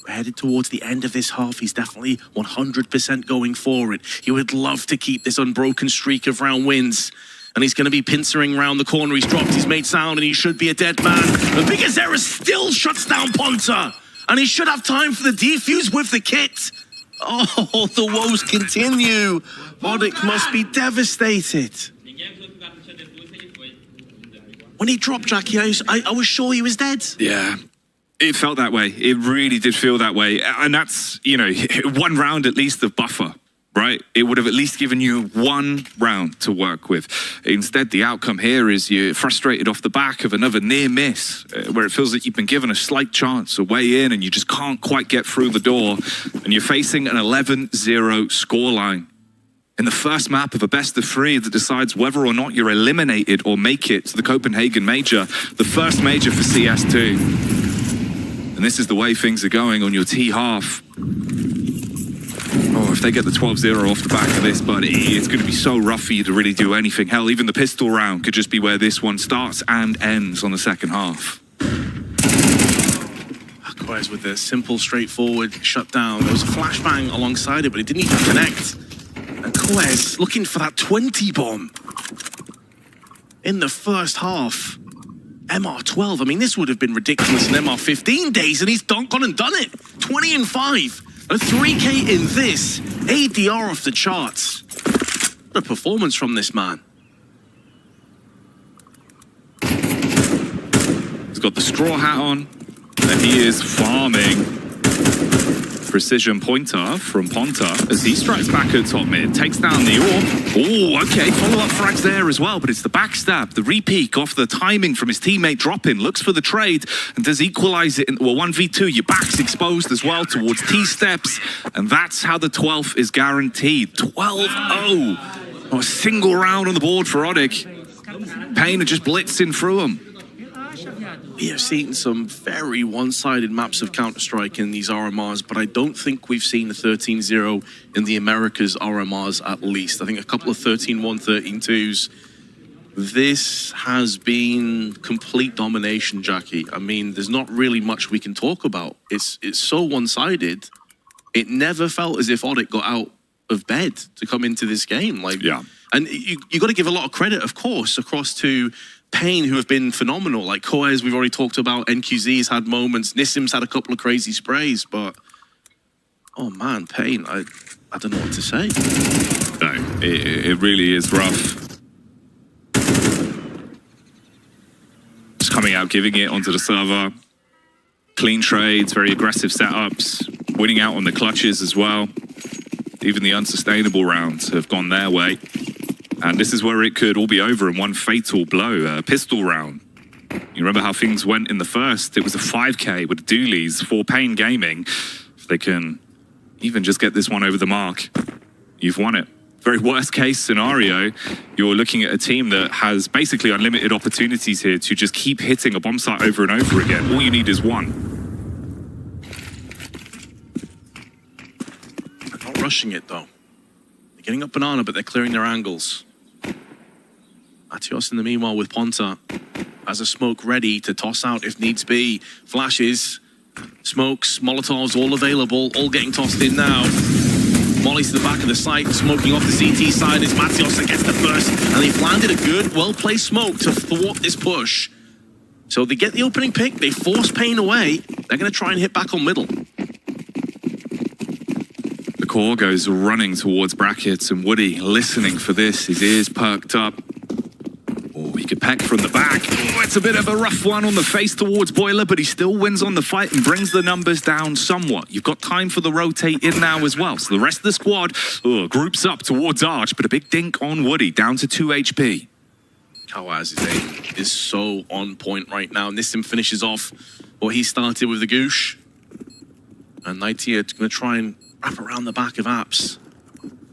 We're headed towards the end of this half. He's definitely 100% going forward. He would love to keep this unbroken streak of round wins. And he's going to be pincering around the corner. He's dropped, he's made sound, and he should be a dead man. The biggest error still shuts down Ponta. And he should have time for the defuse with the kit. Oh, the woes continue. Odic must be devastated. When he dropped Jackie, I was sure he was dead. Yeah. It felt that way. It really did feel that way. And that's, you know, one round at least of buffer, right? It would have at least given you one round to work with. Instead, the outcome here is you're frustrated off the back of another near miss, where it feels like you've been given a slight chance, a way in, and you just can't quite get through the door. And you're facing an 11-0 scoreline. In the first map of a best of 3 that decides whether or not you're eliminated or make it to the Copenhagen Major, the first major for CS2. And this is the way things are going on your T half. Oh, if they get the 12-0 off the back of this, buddy, it's going to be so rough for you to really do anything. Hell, even the pistol round could just be where this one starts and ends on the second half. Quez with the simple, straightforward shutdown. There was a flashbang alongside it, but it didn't even connect. And Quez looking for that 20 bomb in the first half. MR12, I mean, this would have been ridiculous in MR15 days, and he's gone and done it. 20 and 5. A 3K in this. ADR off the charts. What a performance from this man. He's got the straw hat on, and he is farming. Precision pointer from Ponta as he strikes back at top mid, takes down the orb. Oh, okay, follow-up frags there as well, but it's the backstab, the re-peek off the timing from his teammate dropping, looks for the trade, and does equalize it. Well, 1v2, your back's exposed as well towards T-steps, and that's how the 12th is guaranteed. 12-0. Oh, a single round on the board for Odik. Pain are just blitzing through him. We have seen some very one-sided maps of Counter-Strike in these RMRs, but I don't think we've seen a 13-0 in the Americas RMRs at least. I think a couple of 13-1, 13-2s. This has been complete domination, Jackie. I mean, there's not really much we can talk about. It's so one-sided. It never felt as if Odik got out of bed to come into this game. Like, yeah. And you got to give a lot of credit, of course, across to Pain, who have been phenomenal. Like Koez, we've already talked about. NQZ's had moments. Nissim's had a couple of crazy sprays, but oh man, Pain, I don't know what to say. No, it really is rough. Just coming out, giving it onto the server. Clean trades, very aggressive setups, winning out on the clutches as well. Even the unsustainable rounds have gone their way. And this is where it could all be over in one fatal blow, a pistol round. You remember how things went in the first? It was a 5K with the Doolies for Pain Gaming. If they can even just get this one over the mark, you've won it. Very worst case scenario, you're looking at a team that has basically unlimited opportunities here to just keep hitting a bomb site over and over again. All you need is one. They're not rushing it though. They're getting up banana, but they're clearing their angles. Atios in the meanwhile with Ponta as a smoke ready to toss out if needs be. Flashes, smokes, Molotovs all available, all getting tossed in now. Molly's to the back of the site, smoking off the CT side as Matios that gets the first, and they've landed a good, well-placed smoke to thwart this push. So they get the opening pick, they force Pain away, they're going to try and hit back on middle. The core goes running towards brackets, and Woody listening for this, his ears perked up. Oh, he could peck from the back. Oh, it's a bit of a rough one on the face towards Boiler, but he still wins on the fight and brings the numbers down somewhat. You've got time for the rotate in now as well. So the rest of the squad groups up towards Arch, but a big dink on Woody, down to 2 HP. Kawaz's aim is so on point right now. Nissim finishes off what he started with the Goosh. And Nightier going to try and wrap around the back of Apps.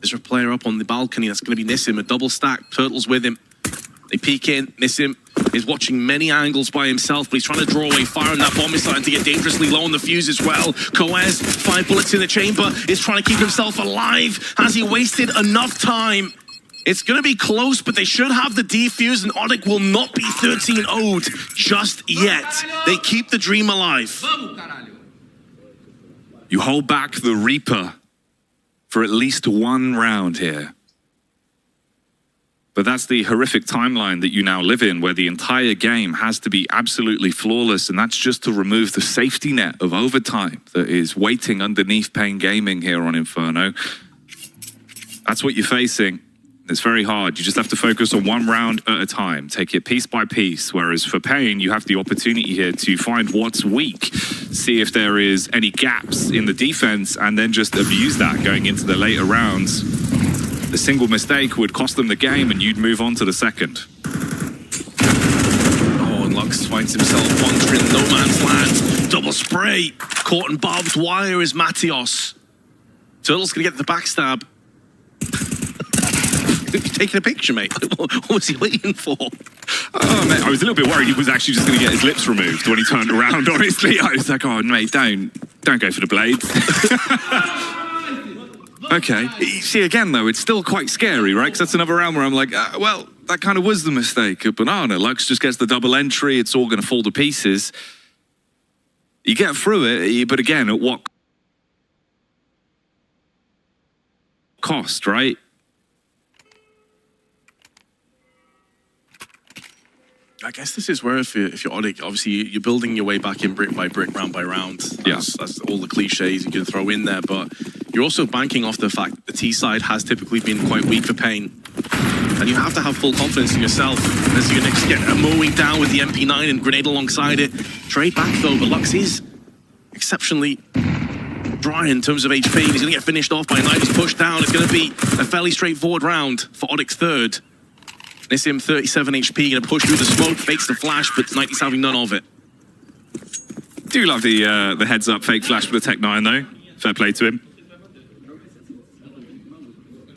There's a player up on the balcony. That's going to be Nissim, a double stack. Turtles with him. They peek in. Nissim is watching many angles by himself, but he's trying to draw away fire, and that bomb is starting to get dangerously low on the fuse as well. Koez, 5 bullets in the chamber, is trying to keep himself alive. Has he wasted enough time? It's going to be close, but they should have the defuse, and Odik will not be 13-0'd just yet. They keep the dream alive. You hold back the Reaper for at least one round here. But that's the horrific timeline that you now live in, where the entire game has to be absolutely flawless, and that's just to remove the safety net of overtime that is waiting underneath Pain Gaming here on Inferno. That's what you're facing. It's very hard. You just have to focus on one round at a time. Take it piece by piece. Whereas for Pain, you have the opportunity here to find what's weak, see if there is any gaps in the defense, and then just abuse that going into the later rounds. A single mistake would cost them the game, and you'd move on to the second. Oh, and Lux finds himself wandering no man's land. Double spray. Caught in barbed wire is Matios. Turtle's gonna get the backstab. You're taking a picture, mate. What was he waiting for? Oh, mate, I was a little bit worried he was actually just going to get his lips removed when he turned around, honestly. I was like, oh, mate, don't go for the blades. Okay. You see, again, though, it's still quite scary, right? Because that's another round where I'm like, well, that kind of was the mistake of Banana. Lux just gets the double entry. It's all going to fall to pieces. You get through it, but again, at what cost, right? I guess this is where if you're Odik, obviously you're building your way back in brick by brick, round by round. That's all the cliches you can throw in there, but you're also banking off the fact that the T side has typically been quite weak for Pain. And you have to have full confidence in yourself as you're next get a mowing down with the MP9 and grenade alongside it. Trade back though, but Lux is exceptionally dry in terms of HP. He's going to get finished off by Knight. He's pushed down. It's going to be a fairly straightforward round for Odik's third. Nissim 37 HP, gonna push through the smoke, fakes the flash, but Knighty's having none of it. Do love the heads up fake flash for the Tech 9 though. Fair play to him.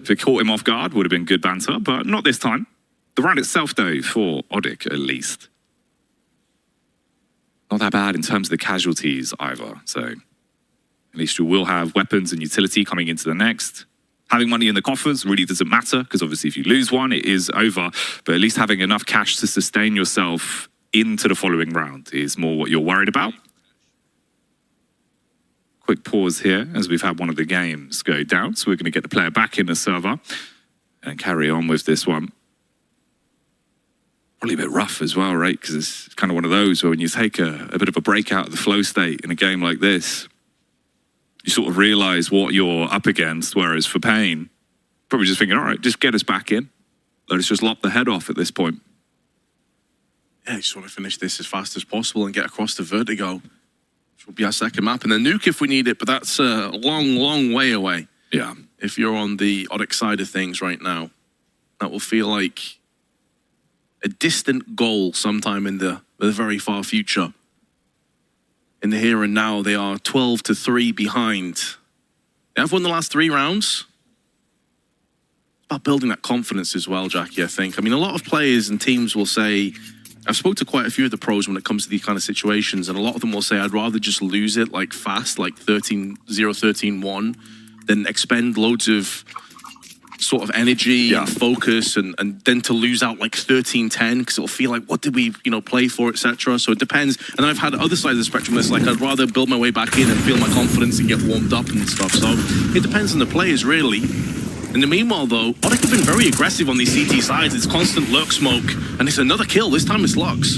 If it caught him off guard, would have been good banter, but not this time. The round itself though, for Odik at least, not that bad in terms of the casualties either. So at least you will have weapons and utility coming into the next. Having money in the coffers really doesn't matter, because obviously if you lose one, it is over. But at least having enough cash to sustain yourself into the following round is more what you're worried about. Quick pause here as we've had one of the games go down. So we're going to get the player back in the server and carry on with this one. Probably a bit rough as well, right? Because it's kind of one of those where when you take a bit of a break out of the flow state in a game like this, you sort of realize what you're up against, whereas for Pain, probably just thinking, all right, just get us back in. Let us just lop the head off at this point. Yeah, I just want to finish this as fast as possible and get across to Vertigo, which will be our second map. And then Nuke if we need it, but that's a long, long way away. Yeah. If you're on the Odik side of things right now, that will feel like a distant goal sometime in the very far future. In the here and now, they are 12-3 behind. They have won the last 3 rounds. It's about building that confidence as well, Jackie, I think. I mean, a lot of players and teams will say, I've spoke to quite a few of the pros when it comes to these kind of situations, and a lot of them will say, I'd rather just lose it like fast, like 13-0, 13-1, than expend loads of sort of energy and focus and then to lose out like 13-10 because it'll feel like, what did we play for, etc. So it depends. And then I've had other sides of the spectrum that's like, I'd rather build my way back in and feel my confidence and get warmed up and stuff. So it depends on the players really. In the meanwhile though, Odik have been very aggressive on these CT sides. It's constant lurk smoke and it's another kill. This time it's Lux.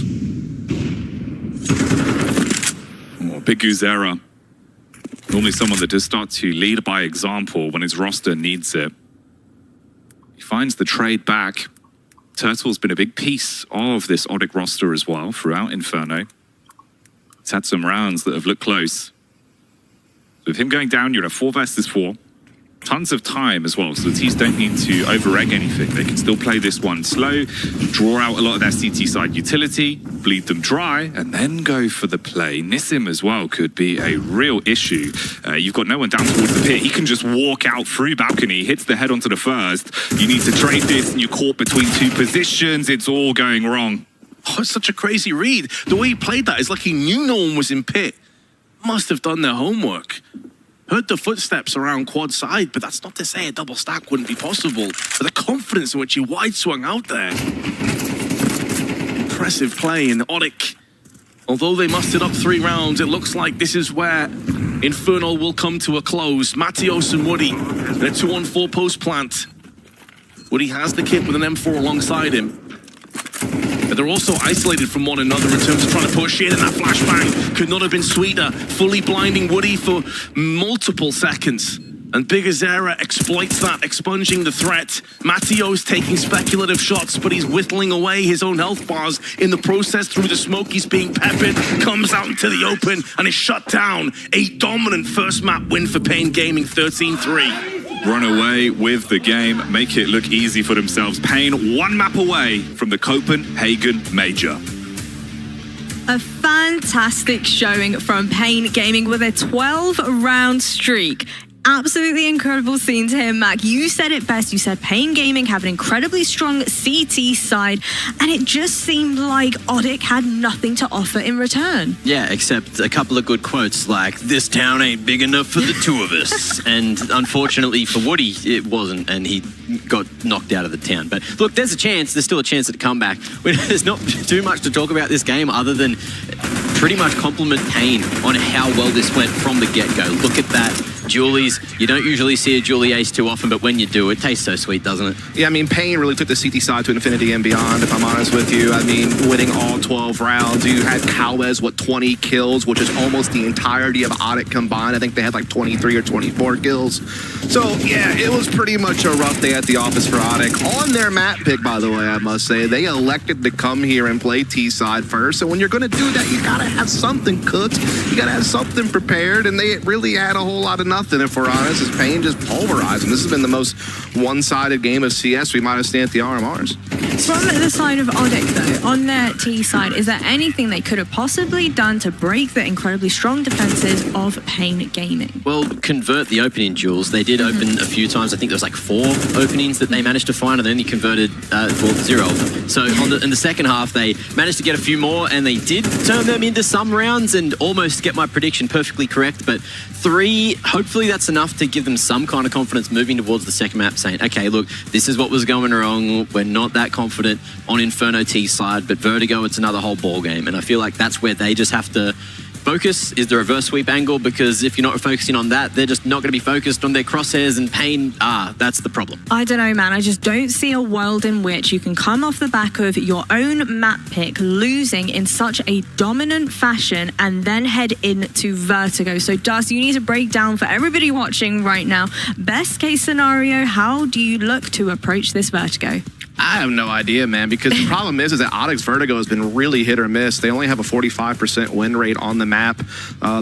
Oh, Big Guzera. Normally someone that does start to lead by example when his roster needs it. He finds the trade back. Turtle's been a big piece of this Odik roster as well throughout Inferno. He's had some rounds that have looked close. So with him going down, you're in a 4 versus 4. Tons of time as well, so the teams don't need to over-egg anything. They can still play this one slow, draw out a lot of their CT side utility, bleed them dry, and then go for the play. Nissim as well could be a real issue. You've got no one down towards the pit. He can just walk out through balcony, hits the head onto the first. You need to trade this, and you're caught between 2 positions. It's all going wrong. Oh, it's such a crazy read. The way he played that is like he knew no one was in pit. Must have done their homework. Heard the footsteps around quad side, but that's not to say a double stack wouldn't be possible. But the confidence in which he wide swung out there. Impressive play in Odik. Although they mustered up 3 rounds, it looks like this is where Inferno will come to a close. Matios and Woody in a 2-on-4 post plant. Woody has the kit with an M4 alongside him. But they're also isolated from one another in terms of trying to push in, and that flashbang could not have been sweeter. Fully blinding Woody for multiple seconds. And Bigazera exploits that, expunging the threat. Matteo's taking speculative shots, but he's whittling away his own health bars in the process through the smoke. He's being peppered, comes out into the open, and is shut down. A dominant first map win for Pain Gaming, 13-3. Run away with the game, make it look easy for themselves. Pain one map away from the Copenhagen Major. A fantastic showing from Pain Gaming with a 12-round streak. Absolutely incredible scenes here, Mac. You said it best. You said Pain Gaming have an incredibly strong CT side, and it just seemed like Odic had nothing to offer in return. Yeah, except a couple of good quotes like, "This town ain't big enough for the two of us." And unfortunately for Woody, it wasn't, and he got knocked out of the town. But look, there's still a chance at a comeback. There's not too much to talk about this game other than pretty much compliment Pain on how well this went from the get-go. Look at that. Julies, you don't usually see a Julie ace too often, but when you do, it tastes so sweet, doesn't it? Yeah, I mean, Pain really took the CT side to infinity and beyond, if I'm honest with you. I mean, winning all 12 rounds. You had Cowes, 20 kills, which is almost the entirety of Odic combined. I think they had like 23 or 24 kills. So, yeah, it was pretty much a rough day at the office for Odic. On their map pick, by the way, I must say, they elected to come here and play T-side first. So when you're going to do that, you got to have something cooked. You got to have something prepared, and they really had a whole lot of nothing, if we're honest, as Pain just pulverized them. This has been the most one-sided game of CS we might have seen at the RMRs. From the side of Odic, though, on their T side, is there anything they could have possibly done to break the incredibly strong defenses of Pain Gaming? Well, convert the opening duels. They did open a few times. I think there was like 4 openings that they managed to find, and they only converted 0 of them. So in the second half, they managed to get a few more, and they did turn them into some rounds and almost get my prediction perfectly correct. But 3, hopefully that's enough to give them some kind of confidence moving towards the second map, saying, okay, look, this is what was going wrong. We're not that confident on Inferno T side, but Vertigo, it's another whole ball game. And I feel like that's where they just have to focus, is the reverse sweep angle, because if you're not focusing on that, they're just not going to be focused on their crosshairs, and Pain, that's the problem. I don't know, man. I just don't see a world in which you can come off the back of your own map pick, losing in such a dominant fashion, and then head into Vertigo. So, Dust, you need to break down for everybody watching right now. Best case scenario, how do you look to approach this Vertigo? I have no idea, man, because the problem is that Odic's Vertigo has been really hit or miss. They only have a 45% win rate on the map.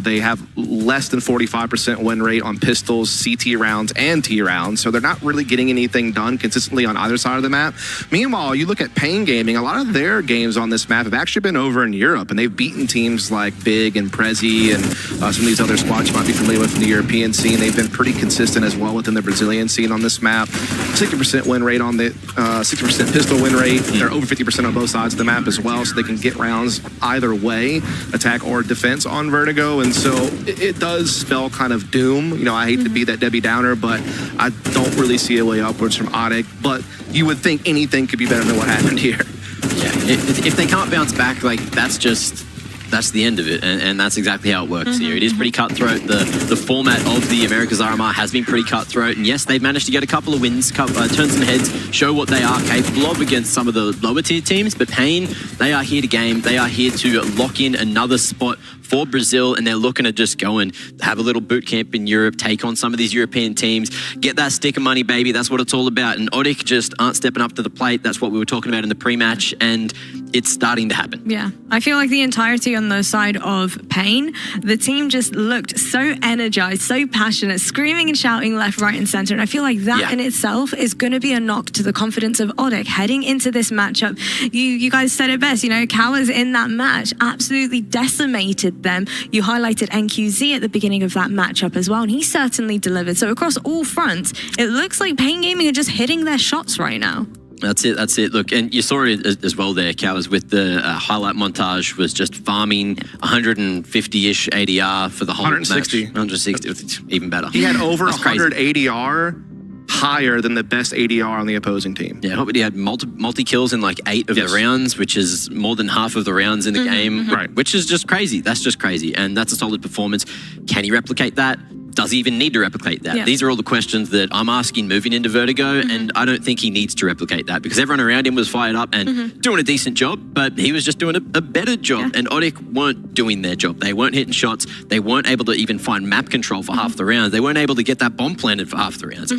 They have less than 45% win rate on pistols, CT rounds, and T rounds, so they're not really getting anything done consistently on either side of the map. Meanwhile, you look at Pain Gaming, a lot of their games on this map have actually been over in Europe, and they've beaten teams like Big and Prezi and some of these other squads you might be familiar with from the European scene. They've been pretty consistent as well within the Brazilian scene on this map. 60% win rate on the 60% pistol win rate. They're over 50% on both sides of the map as well, so they can get rounds either way, attack or defense on Vertigo. And so it does spell kind of doom. You know, I hate to be that Debbie Downer, but I don't really see a way upwards from Odic. But you would think anything could be better than what happened here. Yeah, if they can't bounce back, like, that's the end of it, and that's exactly how it works here. It is pretty cutthroat. The format of the America's RMR has been pretty cutthroat, and yes, they've managed to get a couple of wins, turn some heads, show what they are capable of against some of the lower tier teams, but Pain, they are here to game. They are here to lock in another spot for Brazil, and they're looking to just go and have a little boot camp in Europe, take on some of these European teams, get that stick of money, baby. That's what it's all about. And Odic just aren't stepping up to the plate. That's what we were talking about in the pre-match, and it's starting to happen. Yeah, I feel like the entirety on the side of Pain, the team just looked so energized, so passionate, screaming and shouting left, right, and center. And I feel like that in itself is going to be a knock to the confidence of Odic heading into this matchup. You guys said it best, you know, Cowers in that match absolutely decimated them. You highlighted NQZ at the beginning of that matchup as well, and he certainly delivered. So across all fronts, it looks like Pain Gaming are just hitting their shots right now. That's it. Look, and you saw it as well there, Cowers, with the highlight montage, was just farming 150-ish ADR for the whole 160. match. 160, even better. He had over 100 crazy. ADR, higher than the best ADR on the opposing team. Yeah, he had multi-kills in like 8 of the rounds, which is more than half of the rounds in the game, Right. which is just crazy. That's just crazy, and that's a solid performance. Can he replicate that? does he even need to replicate that? Yeah. These are all the questions that I'm asking moving into Vertigo, and I don't think he needs to replicate that because everyone around him was fired up and doing a decent job, but he was just doing a better job. And Otic weren't doing their job. They weren't hitting shots. They weren't able to even find map control for half the rounds. They weren't able to get that bomb planted for half the rounds.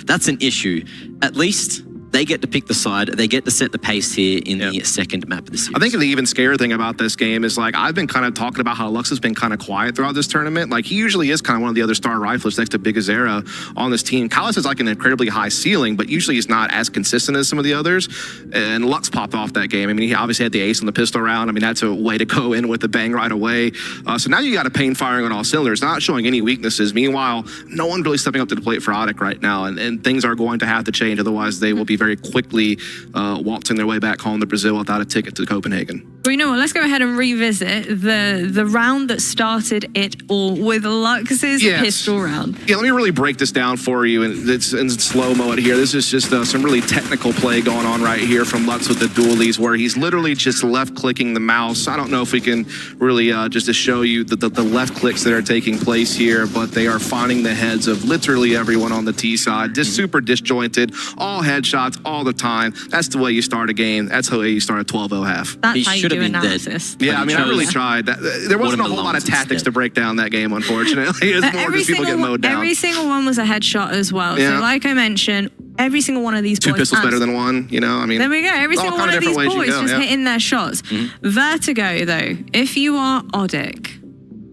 That's an issue. At least they get to pick the side. They get to set the pace here in the second map of the series. I think the even scarier thing about this game is, like, I've been kind of talking about how Lux has been kind of quiet throughout this tournament. Like, he usually is kind of one of the other star riflers next to Big Azera on this team. Kalas has like an incredibly high ceiling, but usually he's not as consistent as some of the others. And Lux popped off that game. I mean, he obviously had the ace on the pistol round. I mean, that's a way to go in with the bang right away. So now you got a Pain firing on all cylinders, not showing any weaknesses. Meanwhile, no one really stepping up to the plate for Otic right now, and things are going to have to change. Otherwise, they will be very quickly waltzing their way back home to Brazil without a ticket to Copenhagen. Well, you know what? Let's go ahead and revisit the round that started it all with Lux's pistol round. Yeah, let me really break this down for you, and it's in slow-mo here. This is just some really technical play going on right here from Lux with the dualies, where he's literally just left-clicking the mouse. I don't know if we can really just to show you the left clicks that are taking place here, but they are finding the heads of literally everyone on the T side. Just super disjointed, all headshots all the time. That's the way you start a game. That's the way you start a 12-0 half. That's how you do analysis. Yeah, I mean, I really tried. There wasn't a whole lot of tactics to break down that game, unfortunately. It's more just people get mowed down. Every single one was a headshot as well. Yeah. So like I mentioned, every single one of these boys... Two pistols better than one, you know? I mean, there we go. Every single one of these boys just hitting their shots. Vertigo, though, if you are Otic,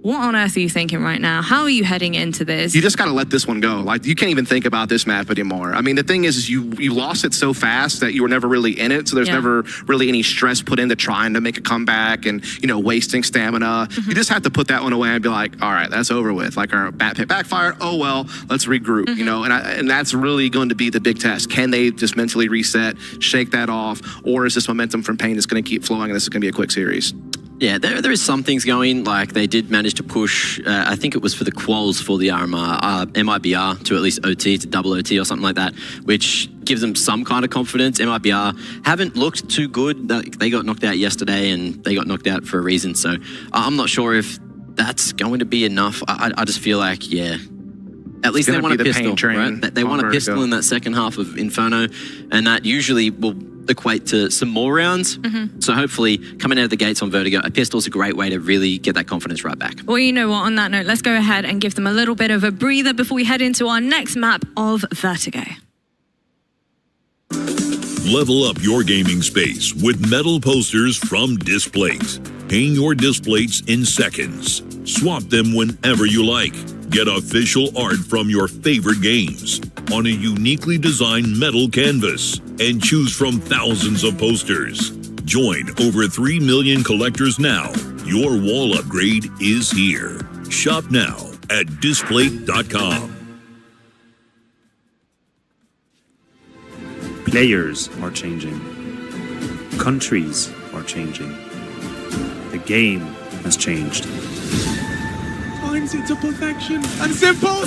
what on earth are you thinking right now? How are you heading into this? You just got to let this one go. Like, you can't even think about this map anymore. I mean, the thing is you lost it so fast that you were never really in it. So there's never really any stress put into trying to make a comeback and, you know, wasting stamina. You just have to put that one away and be like, all right, that's over with. Like, our bat pit backfired. Oh, well, let's regroup, you know? And that's really going to be the big test. Can they just mentally reset, shake that off? Or is this momentum from Pain that's going to keep flowing and this is going to be a quick series? Yeah, there is some things going. Like, they did manage to push, I think it was for the quals for the MIBR to at least OT, to double OT or something like that, which gives them some kind of confidence. MIBR haven't looked too good. They got knocked out yesterday, and they got knocked out for a reason. So I'm not sure if that's going to be enough. I just feel like, at least they want a pistol, right? They want a pistol in that second half of Inferno, and that usually will equate to some more rounds. So hopefully, coming out of the gates on Vertigo, a pistol's a great way to really get that confidence right back. Well, you know what? On that note, let's go ahead and give them a little bit of a breather before we head into our next map of Vertigo. Level up your gaming space with metal posters from Displate. Hang your displates in seconds. Swap them whenever you like. Get official art from your favorite games on a uniquely designed metal canvas and choose from thousands of posters. Join over 3 million collectors now. Your wall upgrade is here. Shop now at Displate.com. Players are changing. Countries are changing. The game has changed. Times it to perfection and simple.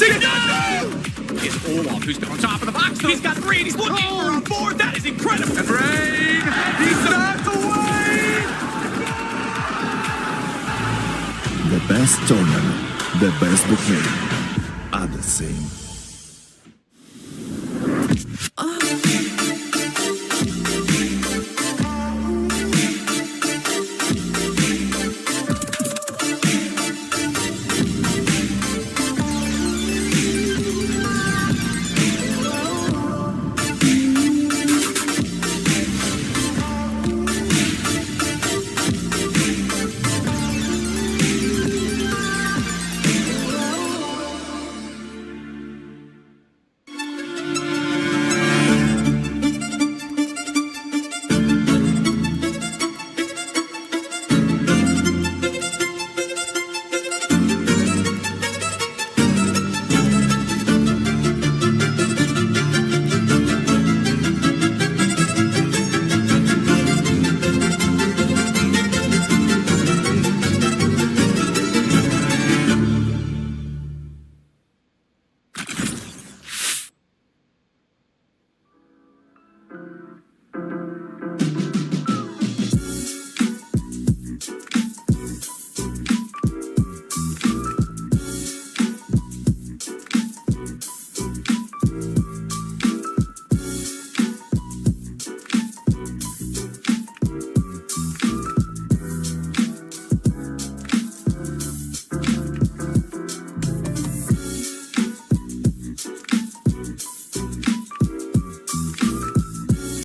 It's Olaf who's on top of the box. He's got 3 and he's looking for a 4. That is incredible. And Rain, he starts away. The best tournament, the best bookmaker at the same